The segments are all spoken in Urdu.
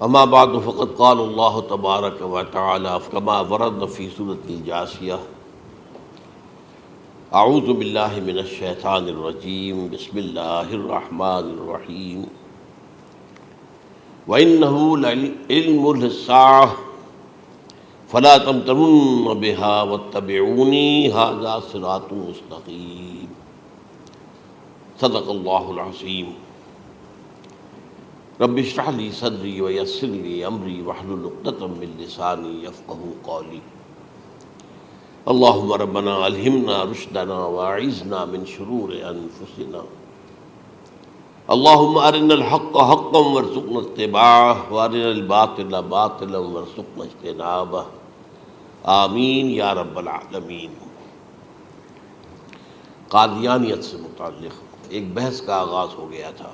اما بعد فقد قال اللہ تبارک و تعالی كما ورد فی سورۃ الجاثیہ اعوذ باللہ من الشیطان الرجیم بسم اللہ الرحمن الرحیم وَإِنَّهُ لَعِلْمٌ لِلسَّاعَةِ فَلَا تَمْتَرُنَّ بِهَا وَاتَّبِعُونِي هَذَا صِرَاطٌ مُسْتَقِيمٌ صدق اللہ العظیم رب اشرح لي صدری ویسر لي امری واحلل عقدۃ من لسانی یفقہوا قولی اللہم ربنا الہمنا رشدنا واعذنا من شرور انفسنا اللہم ارنا الحق حقا وارزقنا اتباعہ وارنا الباطل باطلا وارزقنا اجتنابہ آمین یا رب العالمین۔ قادیانیت سے متعلق ایک بحث کا آغاز ہو گیا تھا،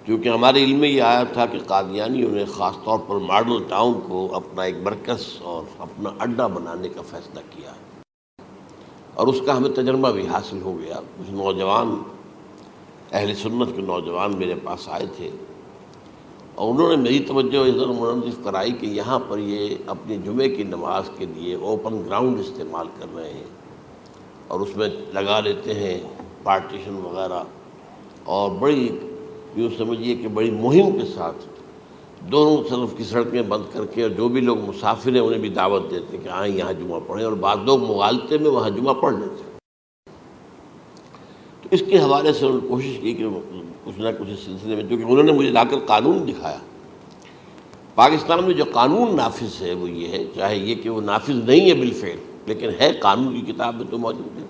کیونکہ ہمارے علم میں یہ آیا تھا کہ قادیانیوں نے خاص طور پر ماڈل ٹاؤن کو اپنا ایک مرکز اور اپنا اڈا بنانے کا فیصلہ کیا، اور اس کا ہمیں تجربہ بھی حاصل ہو گیا۔ کچھ نوجوان اہل سنت کے نوجوان میرے پاس آئے تھے اور انہوں نے میری توجہ ادھر منصرف کرائی کہ یہاں پر یہ اپنی جمعے کی نماز کے لیے اوپن گراؤنڈ استعمال کر رہے ہیں اور اس میں لگا لیتے ہیں پارٹیشن وغیرہ، اور بڑی یوں سمجھیے کہ بڑی مہم کے ساتھ دونوں طرف کی سڑکیں بند کر کے، اور جو بھی لوگ مسافر ہیں انہیں بھی دعوت دیتے ہیں کہ آئیں یہاں جمعہ پڑھیں، اور بعض لوگ مغالطے میں وہاں جمعہ پڑھ لیتے ہیں۔ تو اس کے حوالے سے انہوں نے کوشش کی کہ کچھ نہ کچھ اس سلسلے میں، کیونکہ انہوں نے مجھے لا کر قانون دکھایا۔ پاکستان میں جو قانون نافذ ہے وہ یہ ہے، چاہے یہ کہ وہ نافذ نہیں ہے بالفعل، لیکن ہے قانون کی کتاب میں تو موجود ہے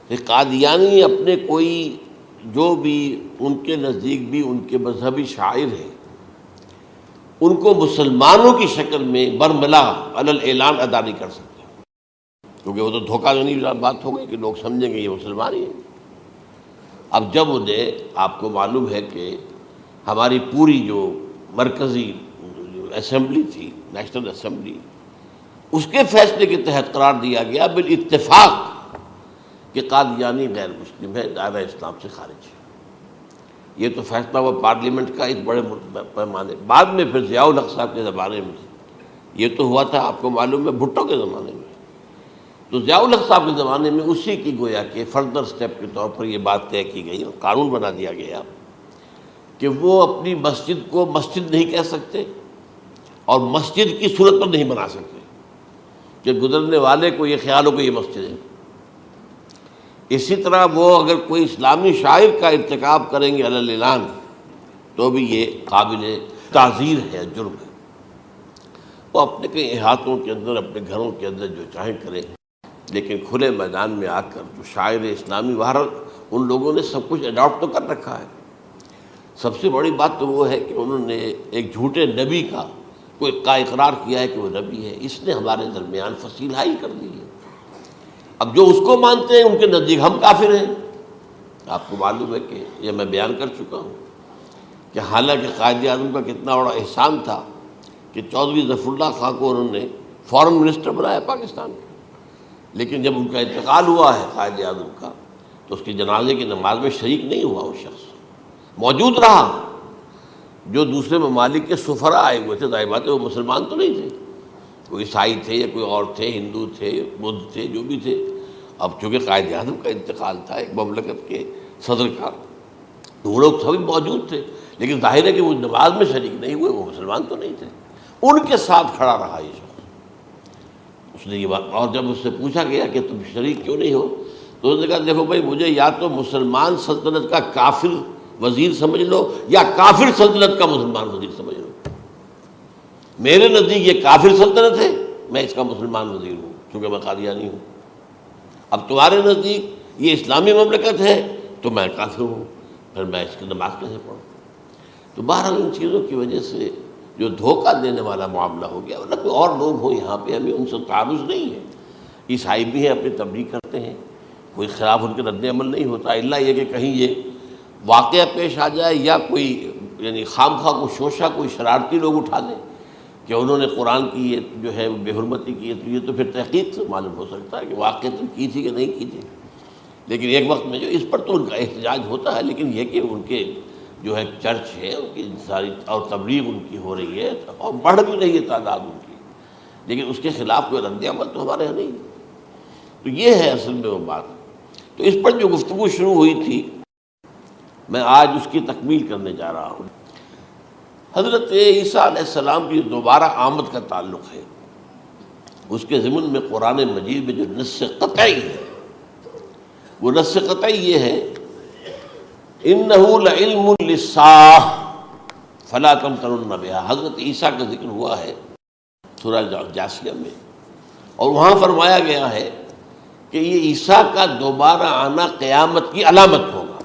کہ قادیانی اپنے کوئی جو بھی ان کے نزدیک بھی ان کے مذہبی شاعر ہیں ان کو مسلمانوں کی شکل میں برملا علی الاعلان ادا نہیں کر سکتے، کیونکہ وہ تو دھوکہ دینی بات ہو گئی کہ لوگ سمجھیں گے یہ مسلمان ہی ہیں۔ اب جب انہیں، آپ کو معلوم ہے کہ ہماری پوری جو مرکزی اسمبلی تھی، نیشنل اسمبلی، اس کے فیصلے کے تحت قرار دیا گیا بالاتفاق کہ قادیانی غیر مسلم ہے، دائرہ اسلام سے خارج ہے۔ یہ تو فیصلہ ہوا پارلیمنٹ کا اس بڑے پیمانے، بعد میں پھر ضیاء الحق صاحب کے زمانے میں یہ تو ہوا تھا، آپ کو معلوم ہے بھٹو کے زمانے میں، تو ضیاء الحق صاحب کے زمانے میں اسی کی گویا کہ فردر سٹیپ کے طور پر یہ بات طے کی گئی اور قانون بنا دیا گیا کہ وہ اپنی مسجد کو مسجد نہیں کہہ سکتے اور مسجد کی صورت پر نہیں بنا سکتے کہ گزرنے والے کو یہ خیال ہو کہ یہ مسجد ہے۔ اسی طرح وہ اگر کوئی اسلامی شاعر کا ارتکاب کریں گے علی الاعلان تو بھی یہ قابل تعزیر ہے، جرم ہے۔ وہ اپنے کئی احاطوں کے اندر، اپنے گھروں کے اندر جو چاہیں کریں، لیکن کھلے میدان میں آ کر جو شاعر اسلامی بہرحال ان لوگوں نے سب کچھ اڈاپٹ تو کر رکھا ہے۔ سب سے بڑی بات تو وہ ہے کہ انہوں نے ایک جھوٹے نبی کا اقرار کیا ہے کہ وہ نبی ہے، اس نے ہمارے درمیان فصیل حائل کر دی ہے۔ اب جو اس کو مانتے ہیں ان کے نزدیک ہم کافر ہیں۔ آپ کو معلوم ہے کہ یہ میں بیان کر چکا ہوں کہ حالانکہ قائد اعظم کا کتنا بڑا احسان تھا کہ چودھری ظفر اللہ خان کو انہوں نے فارن منسٹر بنایا پاکستان کا، لیکن جب ان کا انتقال ہوا ہے قائد اعظم کا تو اس کی جنازے کی نماز میں شریک نہیں ہوا، وہ شخص موجود رہا۔ جو دوسرے ممالک کے سفراء آئے ہوئے تھے، ظاہر بات ہے وہ مسلمان تو نہیں تھے، کوئی عیسائی تھے یا کوئی اور تھے، ہندو تھے، بدھ تھے، جو بھی تھے۔ اب چونکہ قائد اعظم کا انتقال تھا ایک مملکت کے صدر کا، تو وہ لوگ سبھی موجود تھے، لیکن ظاہر ہے کہ وہ نماز میں شریک نہیں ہوئے، وہ مسلمان تو نہیں تھے۔ ان کے ساتھ کھڑا رہا یہ شخص، اس نے یہ بات، اور جب اس سے پوچھا گیا کہ تم شریک کیوں نہیں ہو تو اس نے کہا دیکھو بھائی، مجھے یا تو مسلمان سلطنت کا کافر وزیر سمجھ لو یا کافر سلطنت کا مسلمان وزیر سمجھ لو، میرے نزدیک یہ کافر سلطنت ہے، میں اس کا مسلمان وزیر ہوں چونکہ میں قادیانی ہوں۔ اب تمہارے نزدیک یہ اسلامی مملکت ہے تو میں کافر ہوں، پھر میں اس کی نماز کیسے پڑھوں؟ تو بہرحال ان چیزوں کی وجہ سے جو دھوکہ دینے والا معاملہ ہو گیا، ورنہ کوئی اور لوگ ہوں یہاں پہ، ہمیں ان سے تعارض نہیں ہے، عیسائی بھی ہیں، اپنی تبلیغ کرتے ہیں، کوئی خلاف ان کے رد عمل نہیں ہوتا، الا یہ کہ کہیں یہ واقعہ پیش آ جائے یا کوئی یعنی خام خواہ کو شوشہ کوئی شرارتی لوگ اٹھا لیں کہ انہوں نے قرآن کی یہ جو ہے بے حرمتی کی ہے، تو یہ تو پھر تحقیق سے معلوم ہو سکتا ہے کہ واقعہ کی تھی کہ نہیں کی تھی۔ لیکن ایک وقت میں جو اس پر تو ان کا احتجاج ہوتا ہے، لیکن یہ کہ ان کے جو ہے چرچ ہے ان کی ساری اور تبلیغ ان کی ہو رہی ہے اور بڑھ بھی رہی ہے تعداد ان کی، لیکن اس کے خلاف کوئی رد عمل تو ہمارے یہاں نہیں۔ تو یہ ہے اصل میں وہ بات۔ تو اس پر جو گفتگو شروع ہوئی تھی میں آج اس کی تکمیل کرنے جا رہا ہوں۔ حضرت عیسیٰ علیہ السلام کی دوبارہ آمد کا تعلق ہے، اس کے ضمن میں قرآن مجید میں جو نص قطعی ہے وہ نص قطعی یہ ہے اِنَّهُ لَعِلْمٌ لِلسَّاعَةِ فَلَا تَمْتَرُنَّ بِهَا۔ حضرت عیسیٰ کا ذکر ہوا ہے سورہ جاثیہ میں، اور وہاں فرمایا گیا ہے کہ یہ عیسیٰ کا دوبارہ آنا قیامت کی علامت ہوگا،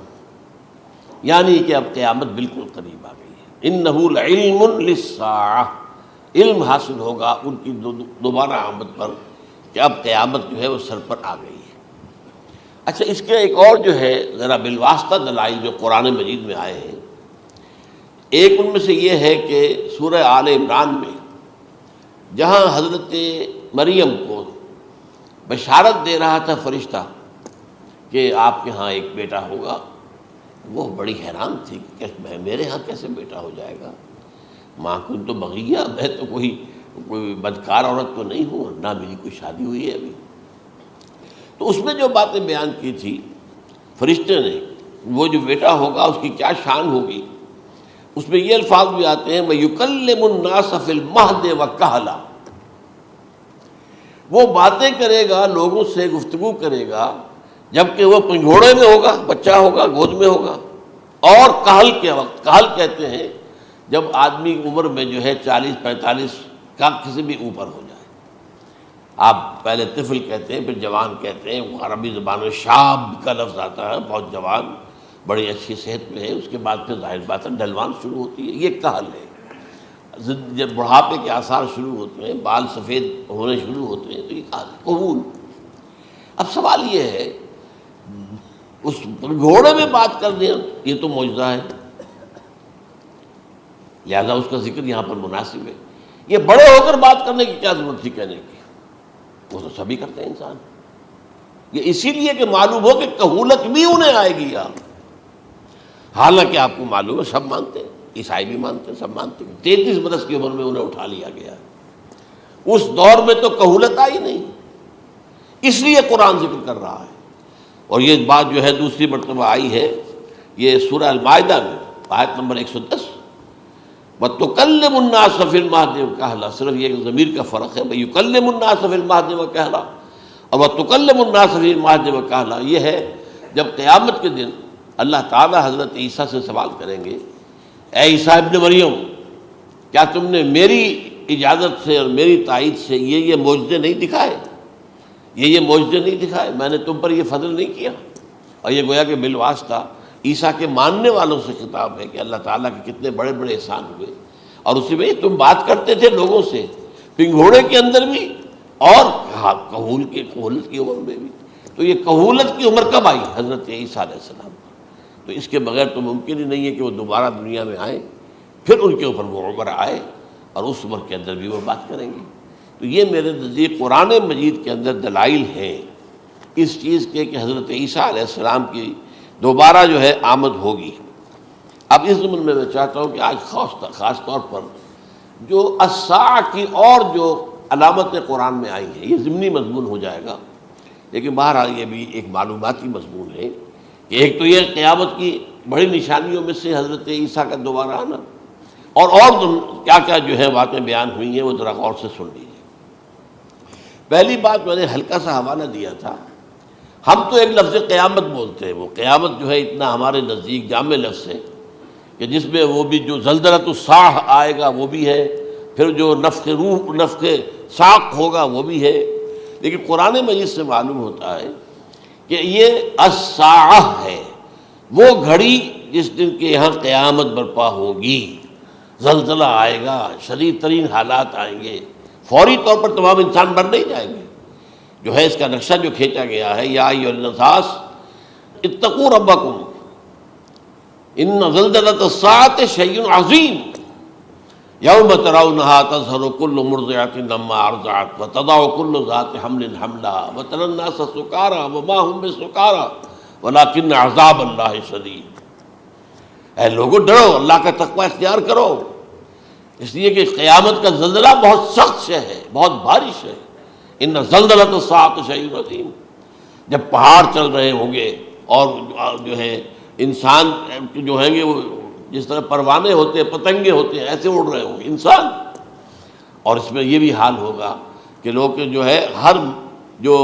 یعنی کہ اب قیامت بالکل قریب آ گئی ہے۔ اِنَّهُ لَعِلْمٌ لِلسَّاعَةِ، علم حاصل ہوگا ان کی دوبارہ آمد پر کہ اب قیامت جو ہے وہ سر پر آ گئی ہے۔ اچھا، اس کے ایک اور جو ہے ذرا بالواسطہ دلائل جو قرآن مجید میں آئے ہیں، ایک ان میں سے یہ ہے کہ سورہ آل عمران میں جہاں حضرت مریم کو بشارت دے رہا تھا فرشتہ کہ آپ کے ہاں ایک بیٹا ہوگا، وہ بڑی حیران تھی کہ میرے ہاں کیسے بیٹا ہو جائے گا، ماں کن تو بغیہ، میں تو کوئی بدکار عورت تو نہیں ہوں، نہ میری کوئی شادی ہوئی ہے ابھی۔ تو اس میں جو باتیں بیان کی تھی فرشتے نے، وہ جو بیٹا ہوگا اس کی کیا شان ہوگی، اس میں یہ الفاظ بھی آتے ہیں وَيُكَلِّمُ النَّاسَ فِي الْمَهْدِ وَكَهْلًا، وہ باتیں کرے گا، لوگوں سے گفتگو کرے گا جبکہ وہ پنگھوڑے میں ہوگا، بچہ ہوگا، گود میں ہوگا، اور کہل کے وقت، کہل کہتے ہیں جب آدمی عمر میں جو ہے 40-45 کا کسی بھی اوپر ہو جائے، آپ پہلے طفل کہتے ہیں پھر جوان کہتے ہیں، وہ عربی زبان میں شاب کا لفظ آتا ہے، بہت جوان، بڑی اچھی صحت میں ہے، اس کے بعد پھر ظاہر بات ہے ڈھلوان شروع ہوتی ہے، یہ کہل ہے۔ جب بڑھاپے کے آثار شروع ہوتے ہیں، بال سفید ہونے شروع ہوتے ہیں تو یہ کہل، قبول۔ اب سوال یہ ہے اس گھوڑے میں بات کر دیں، یہ تو معجزہ ہے، لہذا اس کا ذکر یہاں پر مناسب ہے۔ یہ بڑے ہو کر بات کرنے کی کیا ضرورت تھی کہنے کی، وہ تو سبھی کرتے ہیں انسان، یہ اسی لیے کہ معلوم ہو کہ کہولت بھی انہیں آئے گی یار، حالانکہ آپ کو معلوم ہے سب مانتے ہیں، عیسائی بھی مانتے ہیں، سب مانتے ہیں، 33 برس کی عمر میں انہیں اٹھا لیا گیا، اس دور میں تو کہولت آئی نہیں، اس لیے قرآن ذکر کر رہا ہے۔ اور یہ بات جو ہے دوسری مرتبہ آئی ہے یہ سورہ المائدہ میں آیت نمبر 110 وَتُكَلِّمُ النَّاسَ فِي الْمَهْدِ وَكَهْلًا، صرف یہ ضمیر کا فرق ہے، وَيُكَلِّمُ النَّاسَ فِي الْمَهْدِ وَكَهْلًا، اور وَتُكَلِّمُ النَّاسَ فِي الْمَهْدِ وَكَهْلًا، یہ ہے جب قیامت کے دن اللہ تعالیٰ حضرت عیسیٰ سے سوال کریں گے، اے عیسیٰ ابن مریم، کیا تم نے میری اجازت سے اور میری تائید سے یہ معجزے نہیں دکھائے، یہ معجزے نہیں دکھائے، میں نے تم پر یہ فضل نہیں کیا؟ اور یہ گویا کہ بالواسطہ عیسیٰ کے ماننے والوں سے خطاب ہے کہ اللہ تعالیٰ کے کتنے بڑے بڑے احسان ہوئے، اور اسی میں تم بات کرتے تھے لوگوں سے پنگھوڑے کے اندر بھی اور کہولت کی عمر میں بھی، تو یہ کہولت کی عمر کب آئی؟ حضرت عیسیٰ علیہ السلام، تو اس کے بغیر تو ممکن ہی نہیں ہے کہ وہ دوبارہ دنیا میں آئیں، پھر ان کے اوپر وہ عمر آئے اور اس عمر کے اندر بھی وہ بات کریں گے۔ تو یہ میرے نزدیک قرآن مجید کے اندر دلائل ہیں اس چیز کے کہ حضرت عیسیٰ علیہ السلام کی دوبارہ جو ہے آمد ہوگی۔ اب اس ضمن میں چاہتا ہوں کہ آج خاص طور پر جو الساعہ کی اور جو علامتیں قرآن میں آئی ہیں، یہ ضمنی مضمون ہو جائے گا، لیکن بہرحال یہ بھی ایک معلوماتی مضمون ہے کہ ایک تو یہ قیامت کی بڑی نشانیوں میں سے حضرت عیسیٰ کا دوبارہ آنا، اور کیا کیا جو ہے باتیں بیان ہوئی ہیں وہ ذرا غور سے سن لیجیے۔ پہلی بات میں نے ہلکا سا حوالہ دیا تھا، ہم تو ایک لفظ قیامت بولتے ہیں، وہ قیامت جو ہے اتنا ہمارے نزدیک جامع لفظ ہے کہ جس میں وہ بھی جو زلزلۃ الساعہ آئے گا وہ بھی ہے، پھر جو نفخ روح، نفخ ساق ہوگا وہ بھی ہے، لیکن قرآن مجید سے معلوم ہوتا ہے کہ یہ الساعہ ہے، وہ گھڑی جس دن کے یہاں قیامت برپا ہوگی، زلزلہ آئے گا، شدید ترین حالات آئیں گے، فوری طور پر تمام انسان مر نہیں جائیں گے۔ جو ہے اس کا نقشہ جو کھینچا گیا ہے، یا ایھا الناس اتقوا ربکم ان زلزلۃ الساعۃ شیء عظیم یوم ترونها تذہل کل مرضعۃ عما ارضعت وتضع کل ذات حمل حملها وتری الناس سکارى وما هم بسکارى ولکن عذاب اللہ شدید۔ اے لوگوں ڈرو، اللہ کا تقوی اختیار کرو، اس لیے کہ قیامت کا زلزلہ بہت سخت شے ہے، بہت بھاری شے ہے۔ ان زلزلۃ الساعۃ شیء عظیم، جب پہاڑ چل رہے ہوں گے اور جو ہے انسان جو ہیں گے وہ جس طرح پروانے ہوتے ہیں، پتنگے ہوتے ہیں، ایسے اڑ رہے ہوں گے انسان، اور اس میں یہ بھی حال ہوگا کہ لوگ جو ہے ہر جو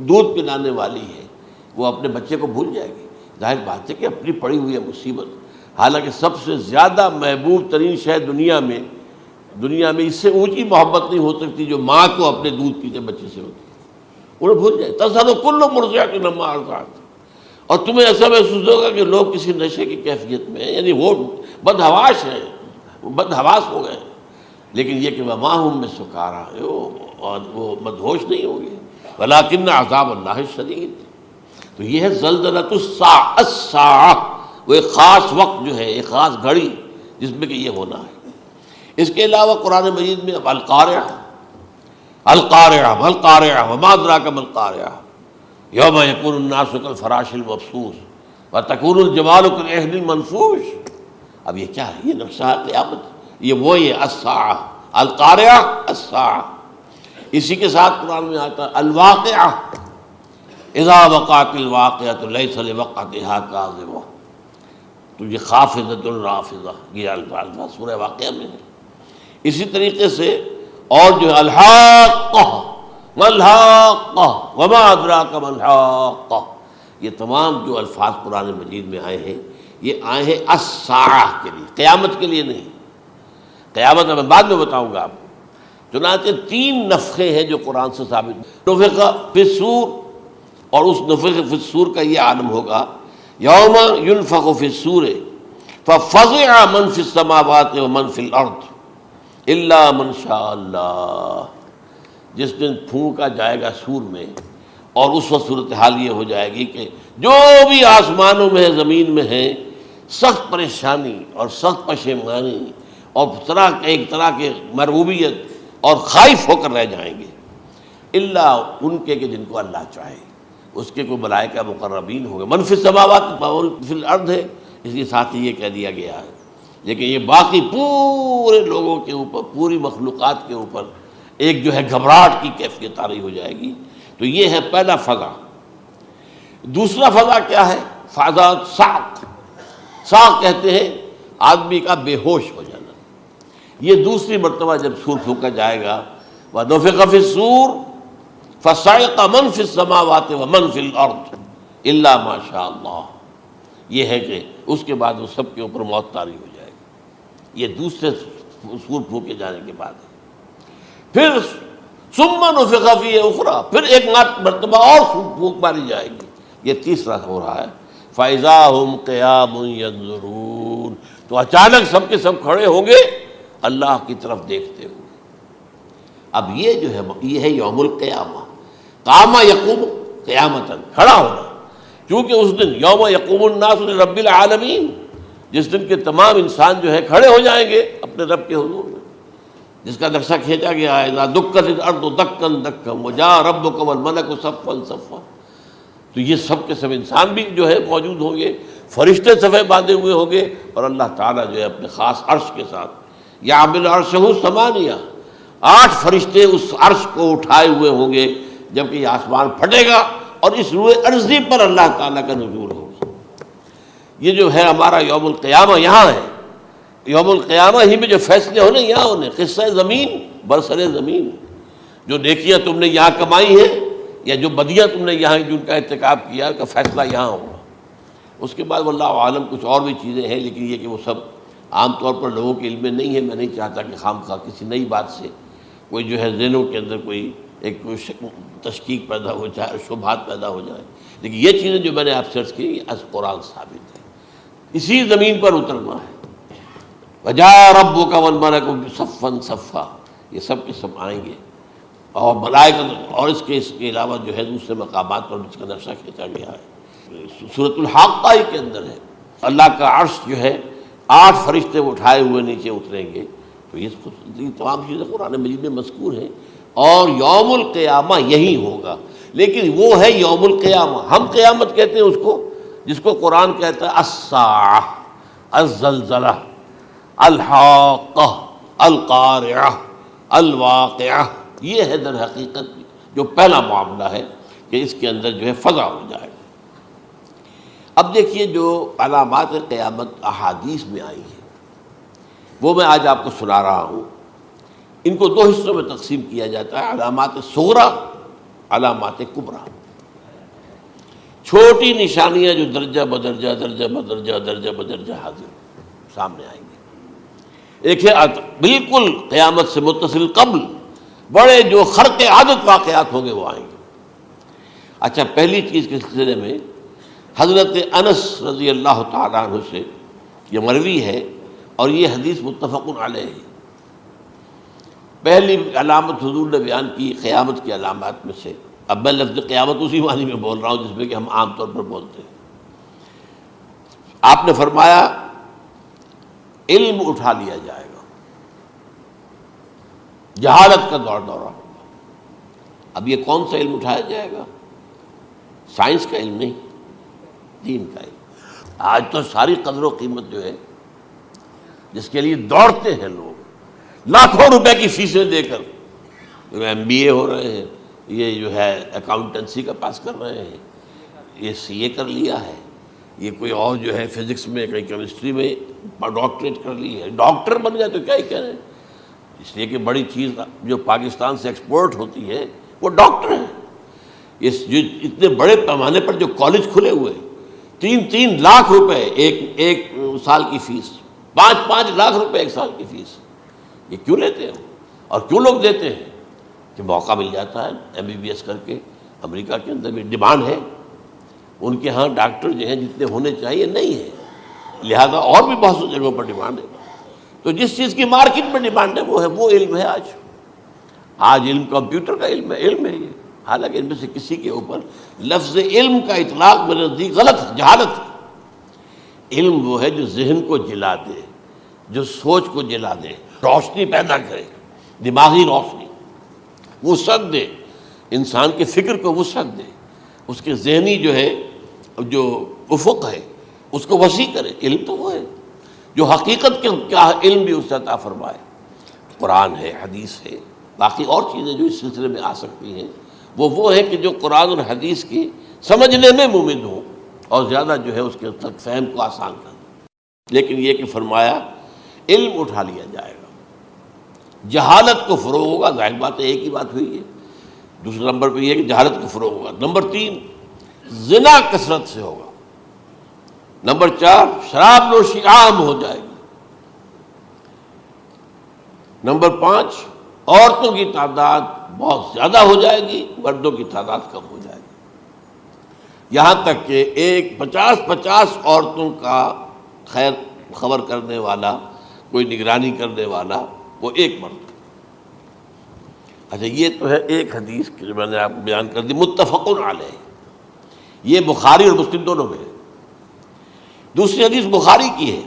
دودھ پلانے والی ہے وہ اپنے بچے کو بھول جائے گی۔ ظاہر بات ہے کہ اپنی پڑی ہوئی ہے مصیبت، حالانکہ سب سے زیادہ محبوب ترین شے دنیا میں اس سے اونچی محبت نہیں ہو سکتی جو ماں کو اپنے دودھ پیتے بچے سے ہوتی ہے، انہیں بھول جائے۔ تذہب کل مرضعۃ عما ارضعت، اور تمہیں ایسا محسوس ہوگا کہ لوگ کسی نشے کی کیفیت میں ہیں، یعنی وہ بدحواش ہیں، وہ بدحواس ہو گئے، لیکن یہ کہ وما هم بسکارى، اور وہ مدہوش نہیں ہوں گے، ولکن عذاب اللہ شدید۔ تو یہ ہے زلزلۃ الساعہ، وہ ایک خاص وقت جو ہے، ایک خاص گھڑی جس میں کہ یہ ہونا ہے۔ اس کے علاوہ قرآن مجید میں القارعہ، القارعہ والقارعہ وما ادراک ما القارعہ، یوم یکون الناس کالفراش المبثوث وتکون الجبال کالعہن المنفوش۔ اب یہ کیا ہے؟ یہ نقشہ قیامت، یہ وہی ہے الساعہ، القارعہ الساعہ۔ اسی کے ساتھ قرآن میں آتا ہے الواقعہ، اذا وقعت الواقعۃ لیس لوقعتها کاذبہ، تو یہ خافضۃ رافضہ، یہ الفاظ سورہ واقعہ میں ہے۔ اسی طریقے سے اور جو ہے الحاقہ، ما الحاقہ وما ادراک ما الحاقہ، یہ تمام جو الفاظ قرآن مجید میں آئے ہیں یہ آئے ہیں الساعہ کے لیے، قیامت کے لیے نہیں۔ قیامت میں بعد میں بتاؤں گا آپ کو۔ چنانچہ 3 نفخے ہیں جو قرآن سے ثابت، نفخ فی الصور، اور اس نفخ فی الصور کا یہ عالم ہوگا یوم ینفخ فی الصور ففزع من فی السماوات ومن فی الارض الا من شاء اللہ، جس دن پھونکا جائے گا سور میں، اور اس وقت صورتحال یہ ہو جائے گی کہ جو بھی آسمانوں میں ہے، زمین میں ہے، سخت پریشانی اور سخت پشیمانی اور ایک طرح کے مرعوبیت اور خائف ہو کر رہ جائیں گے، الا ان کے کہ جن کو اللہ چاہے، اس کے کوئی ملائکہ مقربین ہوں گے۔ من فی السماوات فی الارض ہے، اس کے ساتھ ہی یہ کہہ دیا گیا ہے، لیکن یہ باقی پورے لوگوں کے اوپر، پوری مخلوقات کے اوپر ایک جو ہے گھبراہٹ کی کیفیت طاری ہو جائے گی۔ تو یہ ہے پہلا فضا۔ دوسرا فضا کیا ہے؟ فضا صعق، صعق کہتے ہیں آدمی کا بے ہوش ہو جانا۔ یہ دوسری مرتبہ جب سور پھونکا جائے گا، وَنُفِخَ فِي الصُّورِ فَصَعِقَ مَن فِي السَّمَاوَاتِ وَمَن فِي الْأَرْضِ إِلَّا مَا شَاءَ اللَّهُ، یہ ہے کہ اس کے بعد وہ سب کے اوپر موت طاری ہو جائے گی۔ یہ دوسرے سور پھونکے جانے کے بعد ہے۔ پھر ثُمَّ نُفِخَ فِيهِ أُخْرَى، پھر ایک مرتبہ اور سور پھونک ماری جائے گی، یہ تیسرا ہو رہا ہے۔ فَإِذَا هُمْ قِيَامٌ يَنظُرُونَ، تو اچانک سب کے سب کھڑے ہوں گے اللہ کی طرف دیکھتے ہوئے۔ اب یہ جو ہے یہ ہے یوم القیامہ، قام یقوم قیامتاً، کھڑا ہونا، کیونکہ اس دن یوم یقوم الناس لرب العالمین، جس دن کے تمام انسان جو ہے کھڑے ہو جائیں گے اپنے رب کے حضور میں، جس کا نقشہ کھینچا گیا ہے اذا دکت الارض دکا دکا وجاء ربک والملک صفا صفا۔ تو یہ سب کے سب انسان بھی جو ہے موجود ہوں گے، فرشتے صفے باندھے ہوئے ہوں گے، اور اللہ تعالیٰ جو ہے اپنے خاص عرش کے ساتھ، یحمل عرشہ ثمانیہ، 8 فرشتے اس عرش کو اٹھائے ہوئے ہوں گے، جبکہ یہ آسمان پھٹے گا اور اس روئے ارضی پر اللہ تعالیٰ کا نزول ہوگا۔ یہ جو ہے ہمارا یوم القیامہ یہاں ہے، یوم القیامہ ہی میں جو فیصلے ہونے یہاں ہونے، قصہ زمین برسر زمین، جو نیکیاں تم نے یہاں کمائی ہیں یا جو بدیاں تم نے یہاں جن کا ارتکاب کیا کا فیصلہ یہاں ہوگا۔ اس کے بعد واللہ عالم کچھ اور بھی چیزیں ہیں، لیکن یہ کہ وہ سب عام طور پر لوگوں کے علم میں نہیں ہے۔ میں نہیں چاہتا کہ خام خواہ کسی نئی بات سے کوئی جو ہے ذہنوں کے اندر کوئی تشکیک پیدا ہو جائے، شبہات پیدا ہو جائے، لیکن یہ چیزیں جو میں نے آپ سے عرض کی یہ از قرآن ثابت ہے، اسی زمین پر اترنا ہے۔ وَجَاءَ رَبُّكَ وَالْمَلَكُ صَفًّا صَفًّا، یہ سب کے سب آئیں گے، اور ملائکہ، اور اس کے علاوہ جو ہے دوسرے مقامات پر جس کا نقشہ کھینچا گیا ہے سورۃ الحاقہ کے اندر ہے۔ اللہ کا عرش جو ہے 8 فرشتے اٹھائے ہوئے نیچے اتریں گے۔ تو یہ تمام چیزیں قرآن مجید میں مذکور ہیں، اور یوم القیامہ یہی ہوگا، لیکن وہ ہے یوم القیامہ۔ ہم قیامت کہتے ہیں اس کو جس کو قرآن کہتا ہے الساعہ، الزلزلہ، الحاقہ، القارعہ، الواقعہ، یہ ہے در حقیقت جو پہلا معاملہ ہے کہ اس کے اندر جو ہے فضا ہو جائے. اب دیکھیے جو علامات قیامت احادیث میں آئی ہیں وہ میں آج آپ کو سنا رہا ہوں. ان کو دو حصوں میں تقسیم کیا جاتا ہے، علامات صغریٰ، علامات کبریٰ. چھوٹی نشانیاں جو درجہ بدرجہ درجہ بدرجہ درجہ بدرجہ حاضر سامنے آئیں گے. ایک ہے بالکل قیامت سے متصل قبل بڑے جو خرق عادت واقعات ہوں گے وہ آئیں گے. اچھا، پہلی چیز کے سلسلے میں حضرت انس رضی اللہ تعالیٰ عنہ سے یہ مروی ہے اور یہ حدیث متفق علیہ ہے. پہلی علامت حضور نے بیان کی قیامت کی علامات میں سے. اب میں لفظ قیامت اسی معنی میں بول رہا ہوں جس میں کہ ہم عام طور پر بولتے ہیں. آپ نے فرمایا علم اٹھا لیا جائے گا، جہالت کا دورہ ہوگا. اب یہ کون سا علم اٹھایا جائے گا؟ سائنس کا علم نہیں، دین کا علم. آج تو ساری قدر و قیمت جو ہے جس کے لیے دوڑتے ہیں لوگ لاکھوں روپے کی فیسیں دے کر، ایم بی اے ہو رہے ہیں، یہ جو ہے اکاؤنٹنسی کا پاس کر رہے ہیں، یہ سی اے کر لیا ہے، یہ کوئی اور جو ہے فزکس میں کوئی کیمسٹری میں ڈاکٹریٹ کر لی ہے، ڈاکٹر بن گئے تو کیا ہی کہہ رہے ہیں. اس لیے کہ بڑی چیز جو پاکستان سے ایکسپورٹ ہوتی ہے وہ ڈاکٹر ہیں. جو اتنے بڑے پیمانے پر جو کالج کھلے ہوئے، 3 لاکھ روپے ایک سال کی فیس، 5 لاکھ روپے ایک سال کی فیس. یہ کیوں لیتے ہیں اور کیوں لوگ دیتے ہیں؟ کہ موقع مل جاتا ہے ایم بی بی ایس کر کے. امریکہ کے اندر بھی ڈیمانڈ ہے، ان کے ہاں ڈاکٹر جو ہیں جتنے ہونے چاہیے نہیں ہے، لہذا اور بھی بہت سی جگہوں پر ڈیمانڈ ہے. تو جس چیز کی مارکیٹ میں ڈیمانڈ ہے وہ علم ہے. آج علم کمپیوٹر کا علم ہے یہ. حالانکہ ان میں سے کسی کے اوپر لفظ علم کا اطلاق میرے نزدیک غلط ہے، جہالت ہے. علم وہ ہے جو ذہن کو جلا دے، جو سوچ کو جلا دے، روشنی پیدا کرے، دماغی روشنی، وسعت دے، انسان کے فکر کو وسعت دے، اس کے ذہنی جو ہے جو افق ہے اس کو وسیع کرے. علم تو وہ ہے جو حقیقت کے کیا علم بھی اس سے عطا فرمائے. قرآن ہے، حدیث ہے، باقی اور چیزیں جو اس سلسلے میں آ سکتی ہیں وہ ہے کہ جو قرآن اور حدیث کی سمجھنے میں مومن ہوں اور زیادہ جو ہے اس کے تک فہم کو آسان کر دیں. لیکن یہ کہ فرمایا علم اٹھا لیا جائے گا، جہالت کو فروغ ہوگا. ظاہر بات ہے ایک ہی بات ہوئی ہے. دوسرے نمبر پہ یہ کہ جہالت کو فروغ ہوگا. نمبر 3 زنا کثرت سے ہوگا. نمبر 4 شراب نوشی عام ہو جائے گی. نمبر 5 عورتوں کی تعداد بہت زیادہ ہو جائے گی، مردوں کی تعداد کم ہو جائے گی. یہاں تک کہ 50 عورتوں کا خیر خبر کرنے والا، کوئی نگرانی کرنے والا، وہ ایک مرد. اچھا، یہ تو ہے ایک حدیث جو میں نے آپ کو بیان کر دی، متفق علیہ. یہ بخاری اور مسلم دونوں میں ہے. دوسری حدیث بخاری کی ہے،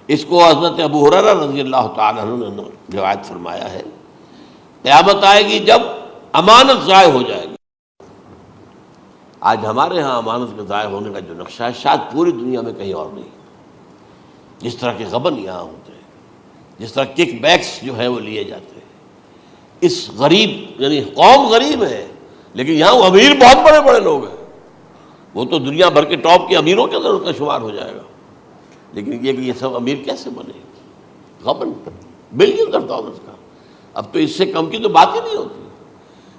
اس کو حضرت ابو ہریرہ رضی اللہ تعالیٰ عنہ نے روایت فرمایا ہے. قیامت آئے گی جب امانت ضائع ہو جائے گی. آج ہمارے ہاں امانت کے ضائع ہونے کا جو نقشہ ہے شاید پوری دنیا میں کہیں اور نہیں. جس طرح کے غبن یہاں ہوتے ہیں، جس طرح کک بیکس جو ہے وہ لیے جاتے ہیں. اس غریب یعنی قوم غریب ہے لیکن یہاں وہ امیر بہت بڑے بڑے لوگ ہیں. وہ تو دنیا بھر کے ٹاپ کے امیروں کے اندر ان کا شمار ہو جائے گا. لیکن یہ کہ یہ سب امیر کیسے بنے؟ غبن بلین آف ڈالرز کا. اب تو اس سے کم کی تو بات ہی نہیں ہوتی.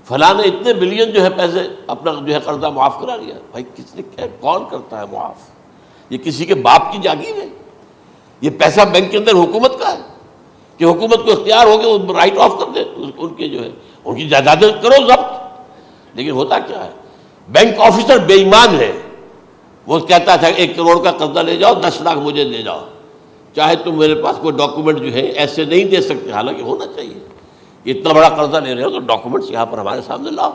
فلاں نے اتنے بلین جو ہے پیسے اپنا جو ہے قرضہ معاف کرا لیا. بھائی کس نے کیا، کون کرتا ہے معاف؟ یہ کسی کے باپ کی جاگیر ہے؟ یہ پیسہ بینک کے اندر حکومت کا ہے کہ حکومت کو اختیار ہو کے وہ رائٹ آف کر دے ان کے جو ہے ان کی جائیدادیں کرو ضبط. لیکن ہوتا کیا ہے، بینک آفیسر بے ایمان ہے. وہ کہتا تھا 1 کروڑ کا قرضہ لے جاؤ، 10 لاکھ مجھے دے جاؤ، چاہے تم میرے پاس کوئی ڈاکومنٹ جو ہے ایسے نہیں دے سکتے. حالانکہ ہونا چاہیے، اتنا بڑا قرضہ لے رہے ہو تو ڈاکومنٹس یہاں پر ہمارے سامنے لاؤ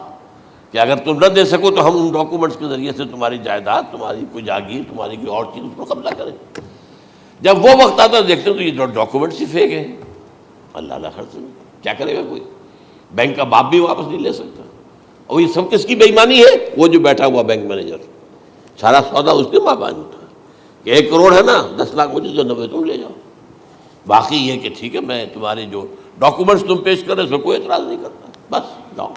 کہ اگر تم نہ دے سکو تو ہم ان ڈاکومنٹس کے ذریعے سے تمہاری جائیداد، تمہاری کوئی جاگیر، تمہاری کوئی اور چیز اس پر قبضہ کریں. جب وہ وقت آتا ہے دیکھتے تو یہ ڈاکومنٹس ہی فیک ہیں. اللہ خرچ کیا کرے گا کوئی؟ بینک کا باپ بھی واپس نہیں لے سکتا. اور یہ سب کس کی بے ایمانی ہے؟ وہ جو بیٹھا ہوا بینک مینیجر، سارا سودا اس کے مابین ہوتا ہے. کہ 1 کروڑ ہے نا، 10 لاکھ مجھے دو، 90 تم لے جاؤ، باقی یہ کہ ٹھیک ہے میں تمہارے جو ڈاکومنٹس تم پیش کر رہے اس میں کوئی اعتراض نہیں کرتا، بس جاؤ۔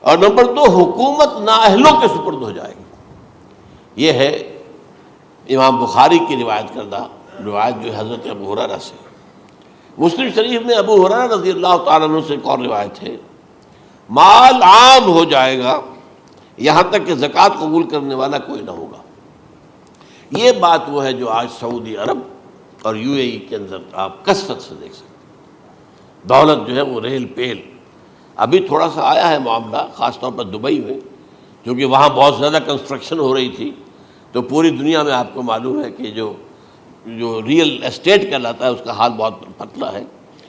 اور نمبر 2، حکومت نااہلوں کے سپرد ہو جائے گی۔ یہ ہے امام بخاری کی روایت کردہ روایت جو حضرت ابو ہریرہ سے۔ مسلم شریف میں ابو ہریرہ رضی اللہ تعالیٰ عنہ سے ایک اور روایت ہے، مال عام ہو جائے گا یہاں تک کہ زکوٰۃ قبول کرنے والا کوئی نہ ہوگا۔ یہ بات وہ ہے جو آج سعودی عرب اور UAE کے اندر آپ کثرت سے دیکھ سکتے ہیں۔ دولت جو ہے وہ ریل پیل، ابھی تھوڑا سا آیا ہے معاملہ خاص طور پر دبئی میں، کیونکہ وہاں بہت زیادہ کنسٹرکشن ہو رہی تھی، تو پوری دنیا میں آپ کو معلوم ہے کہ جو ریئل اسٹیٹ کہلاتا ہے اس کا حال بہت پتلا ہے،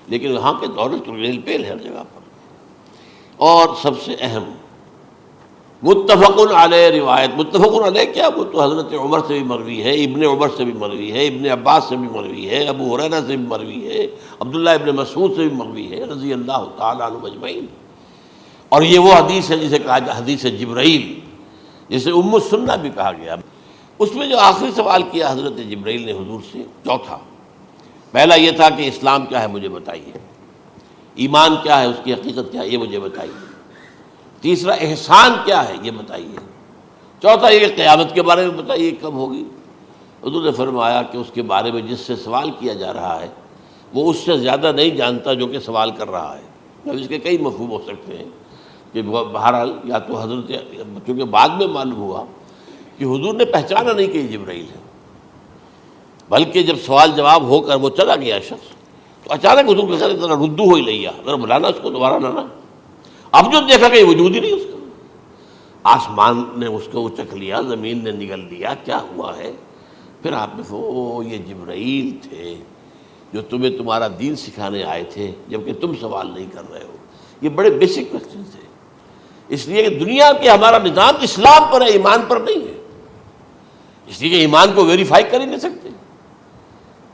لیکن وہاں کے دولت ریل پیل ہے ہر جگہ پر۔ اور سب سے اہم متفق علیہ روایت، متفق علیہ کیا، وہ تو حضرت عمر سے بھی مروی ہے، ابن عمر سے بھی مروی ہے، ابن عباس سے بھی مروی ہے، ابو ہریرہ سے بھی مروی ہے، عبداللہ ابن مسعود سے بھی مروی ہے رضی اللہ تعالیٰ عنہ اجمعین۔ اور یہ وہ حدیث ہے جسے کہا جائے حدیث جبرائیل، جسے ام السنہ بھی کہا گیا۔ اس میں جو آخری سوال کیا حضرت جبرائیل نے حضور سے، چوتھا، پہلا یہ تھا کہ اسلام کیا ہے مجھے بتائیے، ایمان کیا ہے اس کی حقیقت کیا ہے یہ مجھے بتائیے، تیسرا احسان کیا ہے یہ بتائیے، چوتھا یہ کہ قیامت کے بارے میں بتائیے کب ہوگی۔ حضور نے فرمایا کہ اس کے بارے میں جس سے سوال کیا جا رہا ہے وہ اس سے زیادہ نہیں جانتا جو کہ سوال کر رہا ہے۔ اب اس کے کئی مفہوم ہو سکتے ہیں کہ بہرحال یا تو حضرت، چونکہ بعد میں معلوم ہوا کہ حضور نے پہچانا نہیں کہ یہ جبرائیل ہے، بلکہ جب سوال جواب ہو کر وہ چلا گیا شخص تو اچانک حضور کے ذرا ردو ہو ہی لیا، ذرا بلانا اس کو دوبارہ لانا۔ اب جو دیکھا کہ یہ وجود ہی نہیں اس کا، آسمان نے اس کو اچک لیا، زمین نے نگل لیا، کیا ہوا ہے؟ پھر آپ نے او یہ جبرائیل تھے جو تمہیں تمہارا دین سکھانے آئے تھے، جبکہ تم سوال نہیں کر رہے ہو۔ یہ بڑے بیسک کوسچن تھے، اس لیے کہ دنیا کے ہمارا نظام اسلام پر ہے، ایمان پر نہیں ہے، اس لیے کہ ایمان کو ویریفائی کر ہی نہیں سکتے۔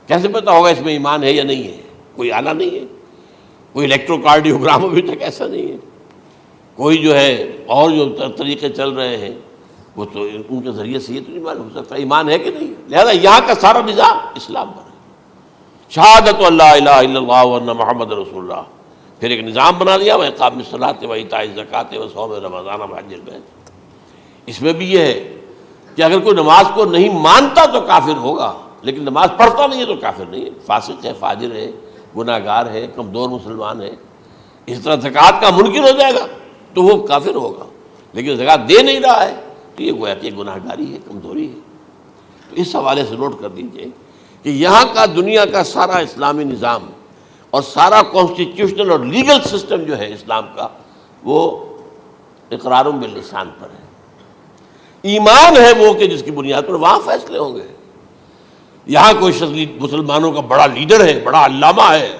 کیسے پتہ ہوگا اس میں ایمان ہے یا نہیں ہے؟ کوئی آلہ نہیں ہے، کوئی الیکٹروکارڈیوگرام ابھی تک ایسا نہیں ہے، کوئی جو ہے اور جو طریقے چل رہے ہیں وہ تو ان کے ذریعے سے یہ تو نہیں معلوم ہو سکتا ایمان ہے کہ نہیں۔ لہذا یہاں کا سارا نظام اسلام پر ہے، شہادت اللہ الہ الا اللہ وان محمد رسول اللہ، پھر ایک نظام بنا دیا، وإقام الصلاۃ وإیتاء الزکوٰۃ وصوم رمضان وحج البیت۔ اس میں بھی یہ ہے کہ اگر کوئی نماز کو نہیں مانتا تو کافر ہوگا، لیکن نماز پڑھتا نہیں ہے تو کافر نہیں ہے، فاسق ہے، فاجر ہے، گناہ گار ہے، کمزور مسلمان ہے۔ اس طرح زکوٰۃ کا منکر ہو جائے گا تو وہ کافر ہوگا، لیکن زکوٰۃ دے نہیں رہا ہے تو یہ گویا کہ گناہ گاری ہے، کمزوری ہے۔ تو اس حوالے سے نوٹ کر دیجئے کہ یہاں کا دنیا کا سارا اسلامی نظام اور سارا کانسٹیٹیوشنل اور لیگل سسٹم جو ہے اسلام کا وہ اقرار باللسان پر ہے، ایمان ہے وہ کہ جس کی بنیاد پر وہاں فیصلے ہوں گے۔ یہاں کوئی شخص مسلمانوں کا بڑا لیڈر ہے، بڑا علامہ ہے،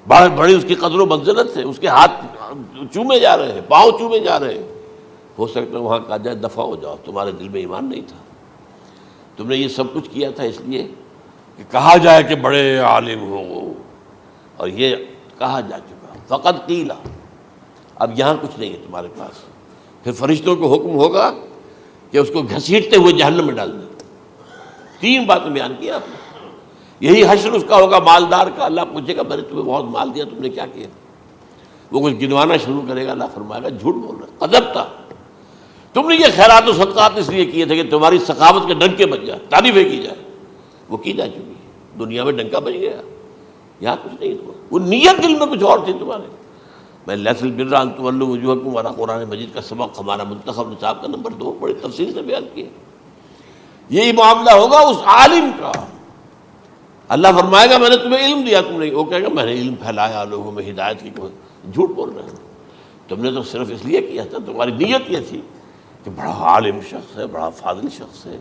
بڑی اس کی قدر و منزلت ہے، اس کے ہاتھ چومے جا رہے ہیں، پاؤں چومے جا رہے ہیں، ہو سکتا ہے وہاں کہا جائے دفع ہو جاؤ، تمہارے دل میں ایمان نہیں تھا، تم نے یہ سب کچھ کیا تھا اس لیے کہ کہا جائے کہ بڑے عالم ہو، اور یہ کہا جا چکا فقط قیلا، اب یہاں کچھ نہیں ہے تمہارے پاس۔ پھر فرشتوں کو حکم ہوگا کہ اس کو گھسیٹتے ہوئے جہنم میں ڈال دیں۔ 3 باتیں بیان کی آپ نے، یہی حشر اس کا ہوگا مالدار کا، اللہ پوچھے گا میں نے تمہیں بہت مال دیا تم نے کیا کیا؟ وہ کچھ گنوانا شروع کرے گا، اللہ فرمائے گا جھوٹ بول رہا، قذبتا، تم نے یہ خیرات و صدقات اس لیے کیے تھے کہ تمہاری سخاوت کے ڈنکے بج جائے، تعریفیں کی جائے، وہ کی جا چکی ہے، دنیا میں ڈنکا بج گیا، یہاں کچھ نہیں ہوا، وہ نیت دل میں کچھ اور تھی تمہارے۔ میں لیس البر ان تولوا وجوہکم والا قرآن مجید کا سبق ہمارا منتخب نصاب کا نمبر 2 بڑی تفصیل سے بیان کیا۔ یہی معاملہ ہوگا اس عالم کا، اللہ فرمائے گا میں نے تمہیں علم دیا، تم نے، وہ کہے گا میں نے علم پھیلایا لوگوں میں ہدایت کی، جھوٹ بول رہے ہو، تم نے تو صرف اس لیے کیا تھا، تمہاری نیت یہ تھی کہ بڑا عالم شخص ہے، بڑا فاضل شخص ہے،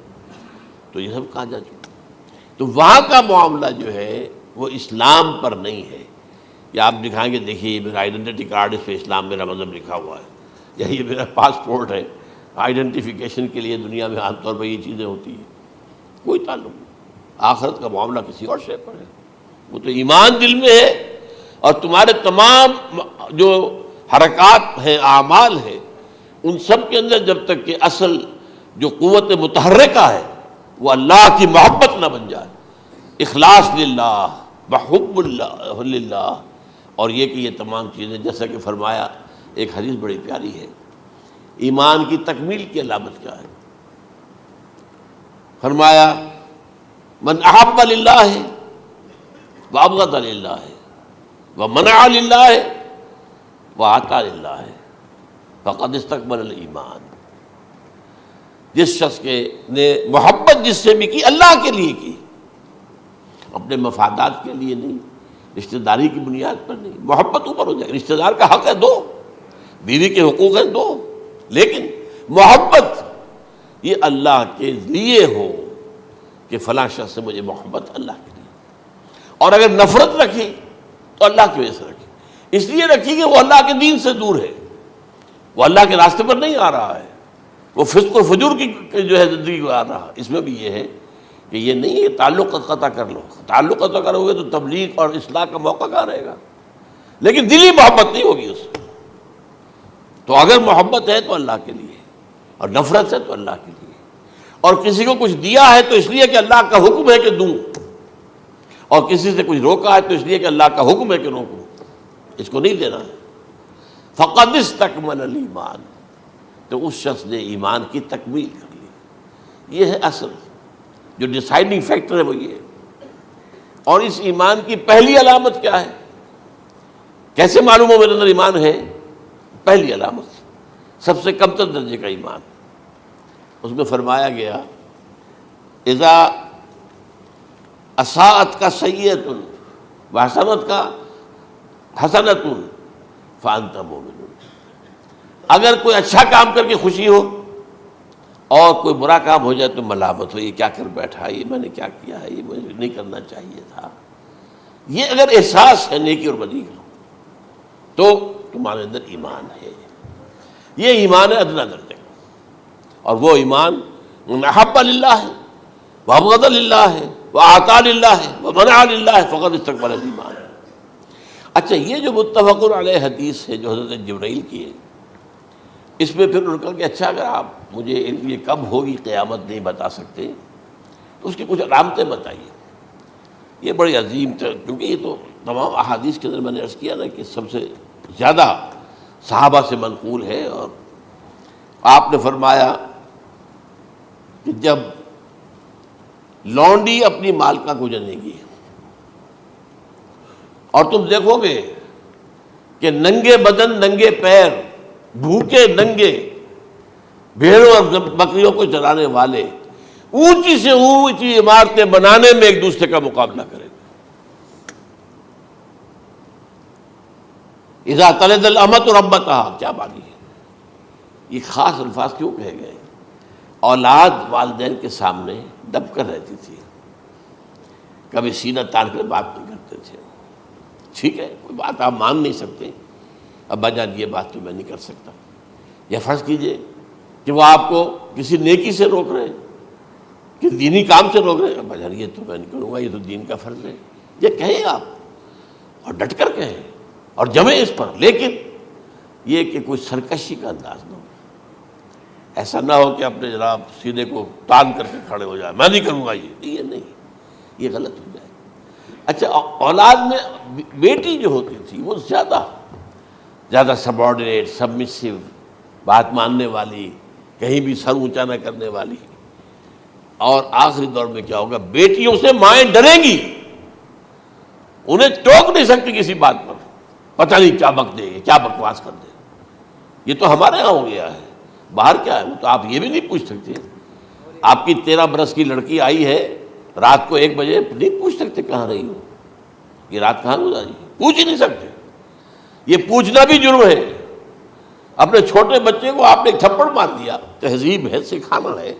تو یہ سب کہا جا چکا۔ تو وہاں کا معاملہ جو ہے وہ اسلام پر نہیں ہے کہ آپ دکھائیں گے دیکھیے یہ میرا آئیڈینٹی کارڈ، اس پہ اسلام میرا مذہب لکھا ہوا ہے، یا یہ میرا پاسپورٹ ہے، آئیڈینٹیفیکیشن کے لیے دنیا میں عام طور پر یہ چیزیں ہوتی ہیں، کوئی تعلق نہیں۔ آخرت کا معاملہ کسی اور شے پر ہے، وہ تو ایمان دل میں ہے، اور تمہارے تمام جو حرکات ہیں، اعمال ہیں، ان سب کے اندر جب تک کہ اصل جو قوت متحرکہ ہے وہ اللہ کی محبت نہ بن جائے. اخلاص للہ وحب اللہ للہ. اور یہ کہ یہ تمام چیزیں جیسا کہ فرمایا، ایک حدیث بڑی پیاری ہے، ایمان کی تکمیل کی علامت کیا ہے؟ فرمایا من احب للہ وابغض للہ ومنع للہ واعطى للہ فقد استکمل الایمان. جس شخص کے نے محبت جس سے بھی کی اللہ کے لیے کی، اپنے مفادات کے لیے نہیں، رشتہ داری کی بنیاد پر نہیں. محبت اوپر ہو جائے، رشتہ دار کا حق ہے دو، بیوی کے حقوق ہیں دو، لیکن محبت یہ اللہ کے لیے ہو کہ فلاں شخص سے مجھے محبت اللہ کے لیے. اور اگر نفرت رکھی تو اللہ کی وجہ سے رکھی، اس لیے رکھی کہ وہ اللہ کے دین سے دور ہے، وہ اللہ کے راستے پر نہیں آ رہا ہے، وہ فسق و فجور کی جو ہے زندگی کو آ رہا. اس میں بھی یہ ہے کہ یہ نہیں ہے تعلق قطع کر لو، تعلق قطع کرو گے تو تبلیغ اور اصلاح کا موقع کہاں رہے گا، لیکن دلی محبت نہیں ہوگی اس میں. تو اگر محبت ہے تو اللہ کے لیے، اور نفرت ہے تو اللہ کے لیے. اور کسی کو کچھ دیا ہے تو اس لیے کہ اللہ کا حکم ہے کہ دوں، اور کسی سے کچھ روکا ہے تو اس لیے کہ اللہ کا حکم ہے کہ روکوں، اس کو نہیں دینا ہے. فقد استکمل الایمان، تو اس شخص نے ایمان کی تکمیل کر لی. یہ ہے اصل جو ڈیسائیڈنگ فیکٹر ہے، وہ یہ ہے. اور اس ایمان کی پہلی علامت کیا ہے؟ کیسے معلوم ہو میرے اندر ایمان ہے؟ پہلی علامت سب سے کم تر درجے کا ایمان، اس میں فرمایا گیا اذا اساءت کا سیئۃ وحسنت کا حسنۃ فانت مومن. اگر کوئی اچھا کام کر کے خوشی ہو اور کوئی برا کام ہو جائے تو ملامت ہو، یہ کیا کر بیٹھا، یہ میں نے کیا کیا ہے، یہ مجھے نہیں کرنا چاہیے تھا. یہ اگر احساس ہے نیکی اور بدی کا تو تمہارے اندر ایمان ہے. یہ ایمان ہے ادنیٰ درجے کا. اور وہ ایمان من احب للہ ہے وابغض للہ ہے واعطى للہ ہے ومنع للہ فقد استکمل الایمان. اچھا، یہ جو متفق علیہ حدیث ہے جو حضرت جبرائیل کی ہے، اس میں پھر انہوں نے کہا کہ اچھا اگر آپ مجھے یہ کب ہوگی قیامت نہیں بتا سکتے تو اس کی کچھ علامتیں بتائیے. یہ بڑی عظیم تھا، کیونکہ یہ تو تمام احادیث کے اندر میں نے عرض کیا نا کہ سب سے زیادہ صحابہ سے منقول ہے. اور آپ نے فرمایا کہ جب لونڈی اپنی مالکہ کو جنے گی اور تم دیکھو گے کہ ننگے بدن ننگے پیر بھوکے ننگے بھیڑوں اور بکریوں کو چرانے والے اونچی سے اونچی عمارتیں بنانے میں ایک دوسرے کا مقابلہ کریں گے. اذا تلد الامۃ ربتها، کیا بانی ہے؟ یہ خاص الفاظ کیوں کہے گئے؟ اولاد والدین کے سامنے دب کر رہتی تھی، کبھی سینہ تان کر بات نہیں کرتے تھے. ٹھیک ہے، کوئی بات آپ مان نہیں سکتے، ابا جان یہ بات تو میں نہیں کر سکتا. یا فرض کیجئے کہ وہ آپ کو کسی نیکی سے روک رہے ہیں، کسی دینی کام سے روک رہے ہیں، ابا جان یہ تو میں نہیں کروں گا، یہ تو دین کا فرض ہے. یہ کہیں آپ، اور ڈٹ کر کہیں اور جمیں اس پر، لیکن یہ کہ کوئی سرکشی کا انداز نہ ہو. ایسا نہ ہو کہ اپنے جناب سینے کو تان کر کے کھڑے ہو جائے، میں نہیں کروں گا، یہ نہیں، یہ غلط ہو جائے. اچھا، اولاد میں بیٹی جو ہوتی تھی وہ زیادہ سبارڈینیٹ، سبمسو، بات ماننے والی، کہیں بھی سر اونچا نہ کرنے والی. اور آخری دور میں کیا ہوگا؟ بیٹیوں سے مائیں ڈریں گی، انہیں ٹوک نہیں سکتی کسی بات پر، پتہ نہیں کیا بک دے، کیا بکواس کر دے. یہ تو ہمارے ہاں ہو گیا ہے، باہر کیا ہے وہ تو آپ یہ بھی نہیں پوچھ سکتے. آپ کی 13 برس کی لڑکی آئی ہے رات کو 1 بجے، نہیں پوچھ سکتے کہاں رہی ہو، یہ رات کہاں گزاری، پوچھ ہی نہیں سکتے. یہ پوچھنا بھی جرم ہے. اپنے چھوٹے بچے کو آپ نے ایک تھپڑ مار دیا، تہذیب ہے، سکھانا ہے،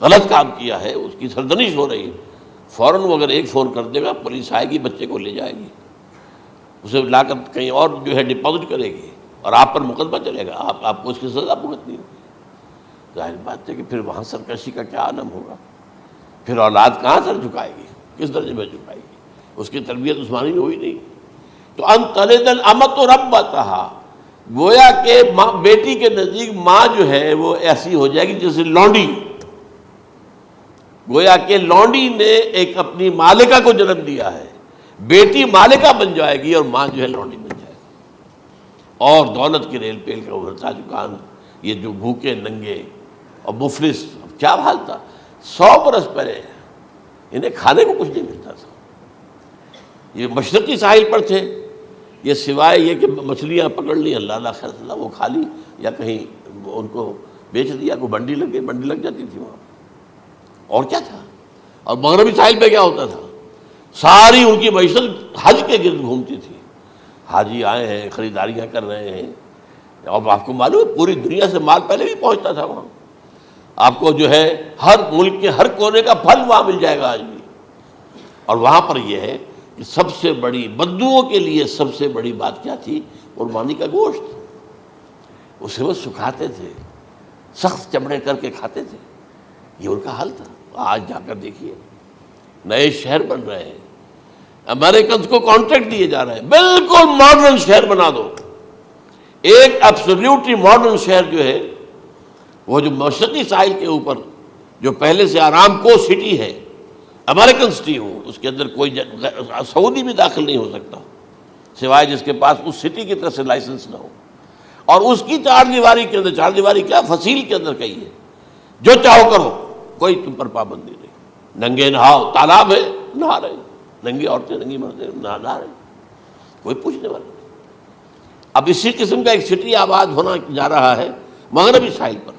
غلط کام کیا ہے، اس کی سرزنش ہو رہی ہے، فوراً وہ اگر ایک فون کر دے گا پولیس آئے گی، بچے کو لے جائے گی، اسے لا کر کہیں اور جو ہے ڈپازٹ کرے گی اور آپ پر مقدمہ چلے گا، آپ کو اس کی سزا بھگتنی ہوگی. ظاہر بات ہے کہ پھر وہاں سرکشی کا کیا عالم ہوگا. پھر اولاد کہاں سر جھکائے گی، کس درجے میں جھکائے گی؟ اس کی تربیت عثمانی میں ہوئی نہیں. تو ان تلد الامۃ ربتہا، گویا کہ بیٹی کے نزدیک ماں جو ہے وہ ایسی ہو جائے گی جیسے لونڈی. گویا کہ لونڈی نے ایک اپنی مالکہ کو جنم دیا ہے، بیٹی مالکہ بن جائے گی اور ماں جو ہے لونڈی بن جائے گی، اور دولت کے ریل پیل کا ابھرتا دکان، یہ جو بھوکے ننگے اور مفلس، کیا حال تھا 100 برس پہلے، انہیں کھانے کو کچھ نہیں ملتا تھا۔ یہ مشرقی ساحل پر تھے، یہ سوائے یہ کہ مچھلیاں پکڑ لی، اللہ خیر اللہ وہ کھا لی، یا کہیں ان کو بیچ دیا، کوئی بنڈی لگ گئی، بنڈی لگ جاتی تھی وہاں، اور کیا تھا۔ اور مغربی ساحل پہ کیا ہوتا تھا، ساری ان کی معیشت حج کے گرد گھومتی تھی، حاجی آئے ہیں، خریداریاں کر رہے ہیں، اور آپ کو معلوم ہے پوری دنیا سے مال پہلے بھی پہنچتا تھا وہاں، آپ کو جو ہے ہر ملک کے ہر کونے کا پھل وہاں مل جائے گا آج بھی۔ اور وہاں پر یہ ہے کہ سب سے بڑی بدوؤں کے لیے سب سے بڑی بات کیا تھی، قربانی کا گوشت، اسے وہ سکھاتے تھے، سخت چمڑے کر کے کھاتے تھے، یہ ان کا حل تھا۔ آج جا کر دیکھیے نئے شہر بن رہے ہیں، امریکنز کو کانٹریکٹ دیے جا رہے ہیں، بالکل ماڈرن شہر بنا دو، ایک ایبسلیوٹلی ماڈرن شہر جو ہے، وہ جو مشرقی ساحل کے اوپر جو پہلے سے آرام کو سٹی ہے، امریکن سٹی ہو، اس کے اندر کوئی سعودی بھی داخل نہیں ہو سکتا سوائے جس کے پاس اس سٹی کی طرف سے لائسنس نہ ہو، اور اس کی چار دیواری کے اندر، چار دیواری کیا فصیل کے اندر کہی ہے، جو چاہو کرو، کوئی تم پر پابندی نہیں، ننگے نہاؤ، تالاب ہے نہا رہے، ننگی عورتیں ننگی مردیں نہا رہے، کوئی پوچھنے والا نہیں۔ اب اسی قسم کا ایک سٹی آباد ہونا جا رہا ہے مغربی ساحل پر،